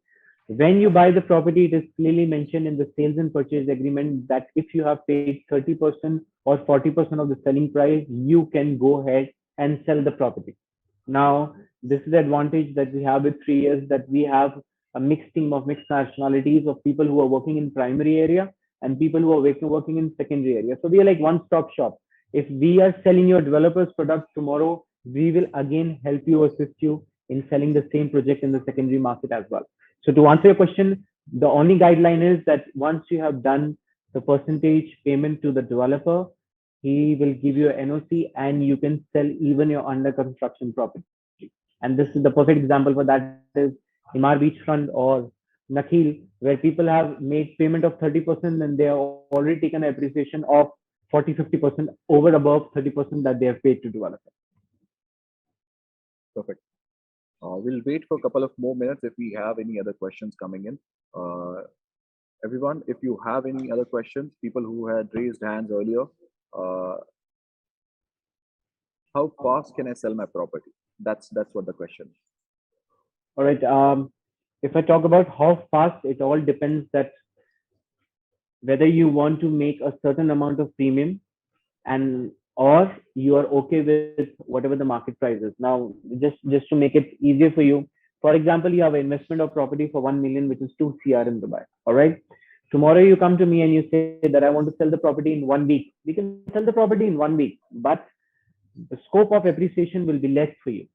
When you buy the property, it is clearly mentioned in the sales and purchase agreement that if you have paid 30% or 40% of the selling price, you can go ahead and sell the property. Now, this is the advantage that we have with 3 years, that we have a mixed team of mixed nationalities of people who are working in primary area and people who are working in secondary area. So we are like one-stop shop. If we are selling your developer's product tomorrow, we will again help you, assist you in selling the same project in the secondary market as well. So to answer your question, the only guideline is that once you have done the percentage payment to the developer, he will give you an NOC and you can sell even your under construction property. And this is the perfect example for that is Himar Beachfront or Nakhil, where people have made payment of 30% and they have already taken an appreciation of 40-50% over above 30% that they have paid to developer. Perfect. We'll wait for a couple of more minutes if we have any other questions coming in. Everyone, if you have any other questions, people who had raised hands earlier, uh, how fast can I sell my property? That's what the question is. All right. If I talk about how fast, it all depends that whether you want to make a certain amount of premium and or you are okay with whatever the market price is. Now, just to make it easier for you, for example, you have an investment of property for 1 million, which is 2 CR in Dubai. All right. Tomorrow you come to me and you say that I want to sell the property in 1 week. We can sell the property in 1 week, but the scope of appreciation will be less for you.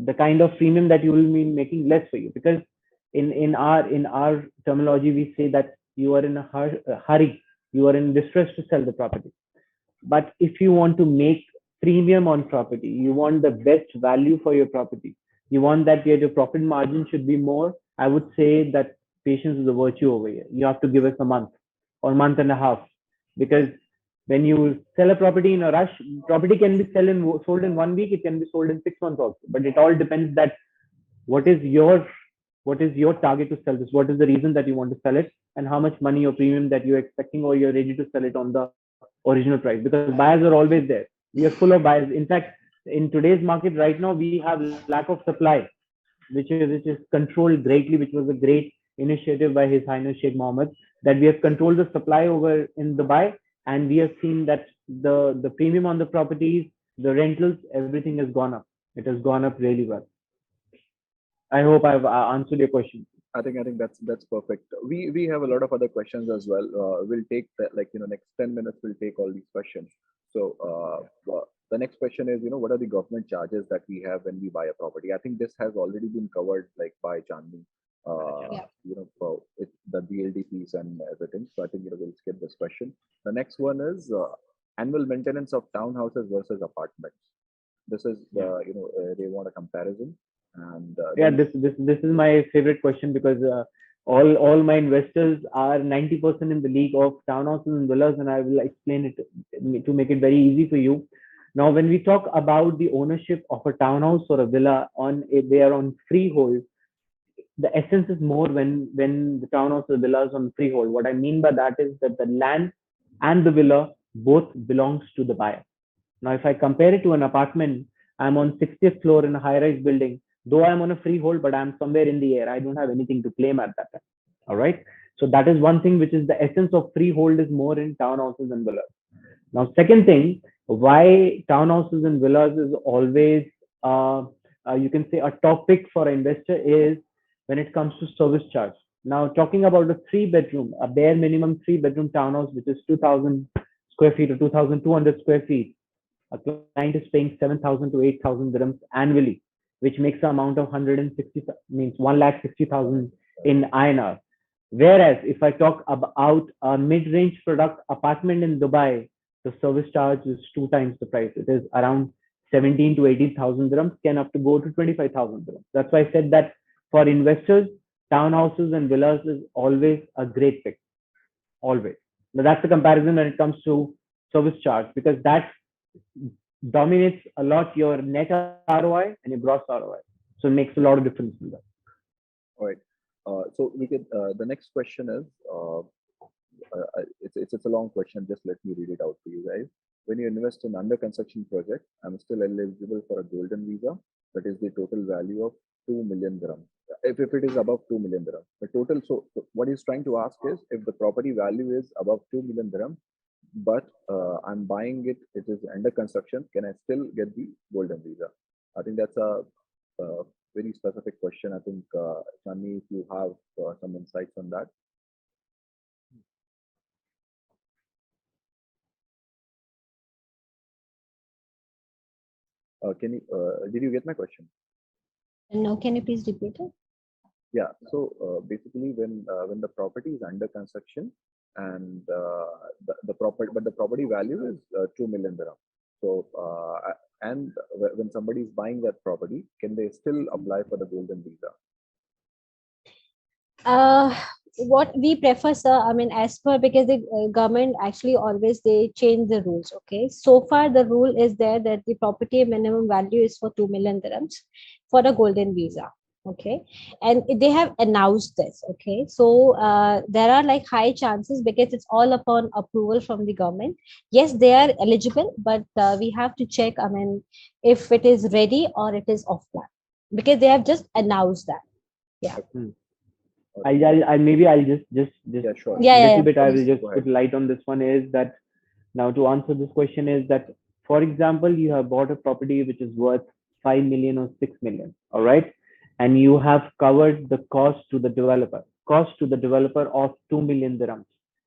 The kind of premium that you will be making less for you, because in our terminology we say that you are in a hurry, you are in distress to sell the property. But if you want to make premium on property, you want the best value for your property, you want that your profit margin should be more, I would say that patience is a virtue over here. You have to give us a month or month and a half, because when you sell a property in a rush, property can be sold in 1 week, it can be sold in 6 months also. But it all depends that what is your what is your target to sell this, what is the reason that you want to sell it, and how much money or premium that you're expecting, or you're ready to sell it on the original price, because buyers are always there. We are full of buyers. In fact, in today's market right now, we have lack of supply, which is controlled greatly, which was a great initiative by His Highness Sheikh Mohammed, that we have controlled the supply over in Dubai, and we have seen that the premium on the properties, the rentals, everything has gone up. It has gone up really well. I hope I've answered your question. I think that's perfect. We have a lot of other questions as well. We'll take that, like, next 10 minutes. We'll take all these questions. So the next question is, what are the government charges that we have when we buy a property? I think this has already been covered, like, by Chandni. Yeah. For the BLD piece and everything. So I think we'll skip this question. The next one is annual maintenance of townhouses versus apartments. This is Yeah. they want a comparison, and Yeah, then this is my favorite question, because all my investors are 90% in the league of townhouses and villas, and I will explain it to make it very easy for you. Now, when we talk about the ownership of a townhouse or a villa, they are on freehold. The essence is more when the townhouse or villa is on freehold. What I mean by that is that the land and the villa both belongs to the buyer. Now, if I compare it to an apartment, I'm on 60th floor in a high-rise building. Though I'm on a freehold, but I'm somewhere in the air. I don't have anything to claim at that time. All right. So that is one thing, which is the essence of freehold is more in townhouses and villas. Now, second thing, why townhouses and villas is always, you can say, a topic for an investor is when it comes to service charge. Now, talking about a three-bedroom, a bare minimum three-bedroom townhouse, which is 2,000 square feet or 2,200 square feet, a client is paying 7,000 to 8,000 dirhams annually, which makes the amount of 160, means 1,60,000 in INR. Whereas if I talk about a mid-range product apartment in Dubai, the service charge is 2 times the price. It is around 17 to 18,000 dirhams, can up to go to 25,000 dirhams. That's why I said that for investors, townhouses and villas is always a great pick. Always. But that's the comparison when it comes to service charge, because that dominates a lot your net ROI and your gross ROI. So it makes a lot of difference in that. all right. So we could. The next question is, it's a long question. Just let me read it out for you guys. When you invest in under construction project, I'm still eligible for a golden visa. That is the total value of 2 million dirham. If it is above 2 million dirham, the total. So what he's trying to ask is, if the property value is above 2 million dirham, but I'm buying it, it is under construction, can I still get the golden visa? I think that's a very specific question. I think, Shani, if you have some insights on that. Did you get my question? No, can you please repeat it? Yeah. So basically, when the property is under construction, and the property value is 2 million dirham. So and when somebody is buying that property, can they still apply for the golden visa? uh, what we prefer, sir, I mean, as per, because the government actually always they change the rules. Okay, so far the rule is there that the property minimum value is for 2 million dirhams for a golden visa. Okay, and they have announced this. Okay, so there are like high chances, because it's all upon approval from the government. Yes, they are eligible, but we have to check, I mean, if it is ready or it is off plan, because they have just announced that. Yeah. Hmm. Okay. I maybe I'll just Yeah, sure. Yeah, yeah, little yeah, bit. I will please. just Go put ahead. light on this one. Is that now to answer this question is that, for example, you have bought a property which is worth 5 million or 6 million, all right, and you have covered the cost to the developer. Cost to the developer of 2 million dirhams.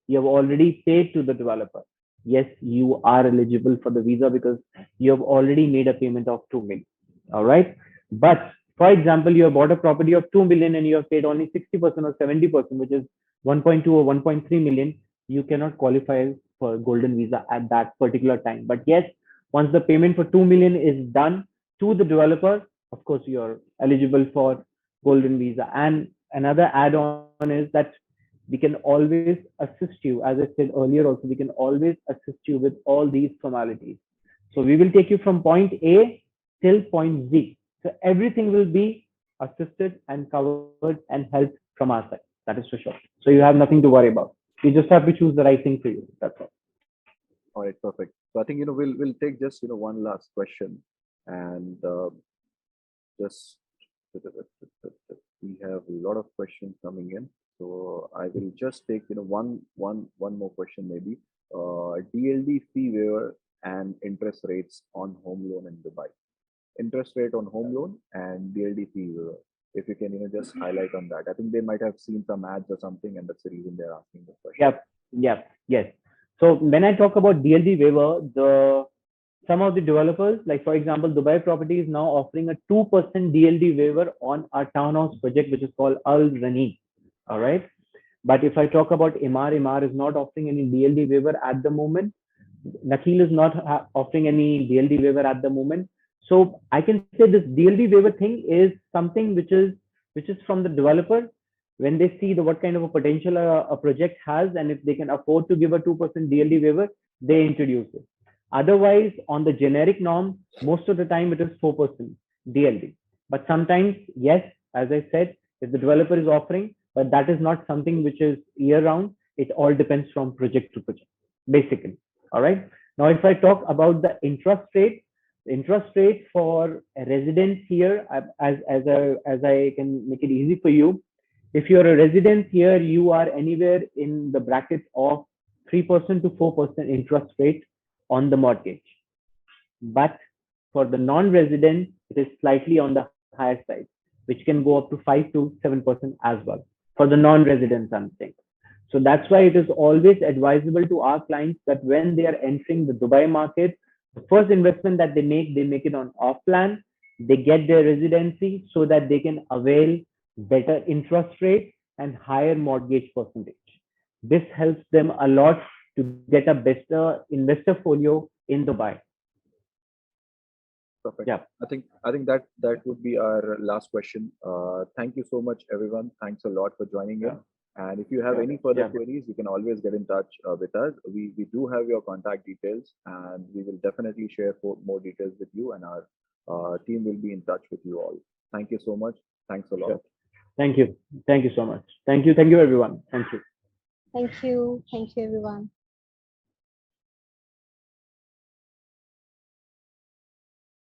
You have already paid to the developer. yes, you are eligible for the visa because you have already made a payment of 2 million. All right. But for example, you have bought a property of 2 million and you have paid only 60% or 70%, which is 1.2 or 1.3 million. You cannot qualify for golden visa at that particular time. But yes, once the payment for 2 million is done to the developer, of course, you're eligible for golden visa. And another add on is that we can always assist you. As I said earlier, also, we can always assist you with all these formalities. So we will take you from point A till point Z. So everything will be assisted and covered and helped from our side. That is for sure. So you have nothing to worry about. You just have to choose the right thing for you. That's all. All right, perfect. So I think we'll take just one last question, and just we have a lot of questions coming in. So I will just take one more question maybe. DLD fee waiver and interest rates on home loan in Dubai. Interest rate on home loan and DLD fee waiver. If you can just highlight on that. I think they might have seen some ads or something, and that's the reason they're asking this question. Yep. Yep. Yes. So when I talk about DLD waiver, the some of the developers, like for example, Dubai Property is now offering a 2% DLD waiver on our townhouse project, which is called Al Rani. All right. But if I talk about Imar is not offering any DLD waiver at the moment. Nakhil is not offering any DLD waiver at the moment. So I can say this DLD waiver thing is something which is from the developer when they see the what kind of a potential a project has, and if they can afford to give a 2% DLD waiver, they introduce it. Otherwise, on the generic norm, most of the time it is 4% DLD. But sometimes, yes, as I said, if the developer is offering, but that is not something which is year round. It all depends from project to project, basically. All right. Now, if I talk about the interest rate for residents here, as I can make it easy for you, if you're a resident here, you are anywhere in the bracket of 3% to 4% interest rate on the mortgage. But for the non-resident, it is slightly on the higher side, which can go up to 5 to 7% as well for the non-residents, I'm saying. So that's why it is always advisable to our clients that when they are entering the Dubai market, the first investment that they make it on off plan. They get their residency so that they can avail better interest rate and higher mortgage percentage. This helps them a lot to get a better investor folio in Dubai. Perfect. Yeah, I think that would be our last question. Thank you so much, everyone. Thanks a lot for joining in. yeah, And if you have yeah, any further yeah. queries, you can always get in touch with us. We do have your contact details, and we will definitely share more details with you, and our team will be in touch with you all. Thank you so much. Thanks a lot. Sure. Thank you. Thank you so much. Thank you. Thank you, everyone. Thank you. Thank you. Thank you, everyone.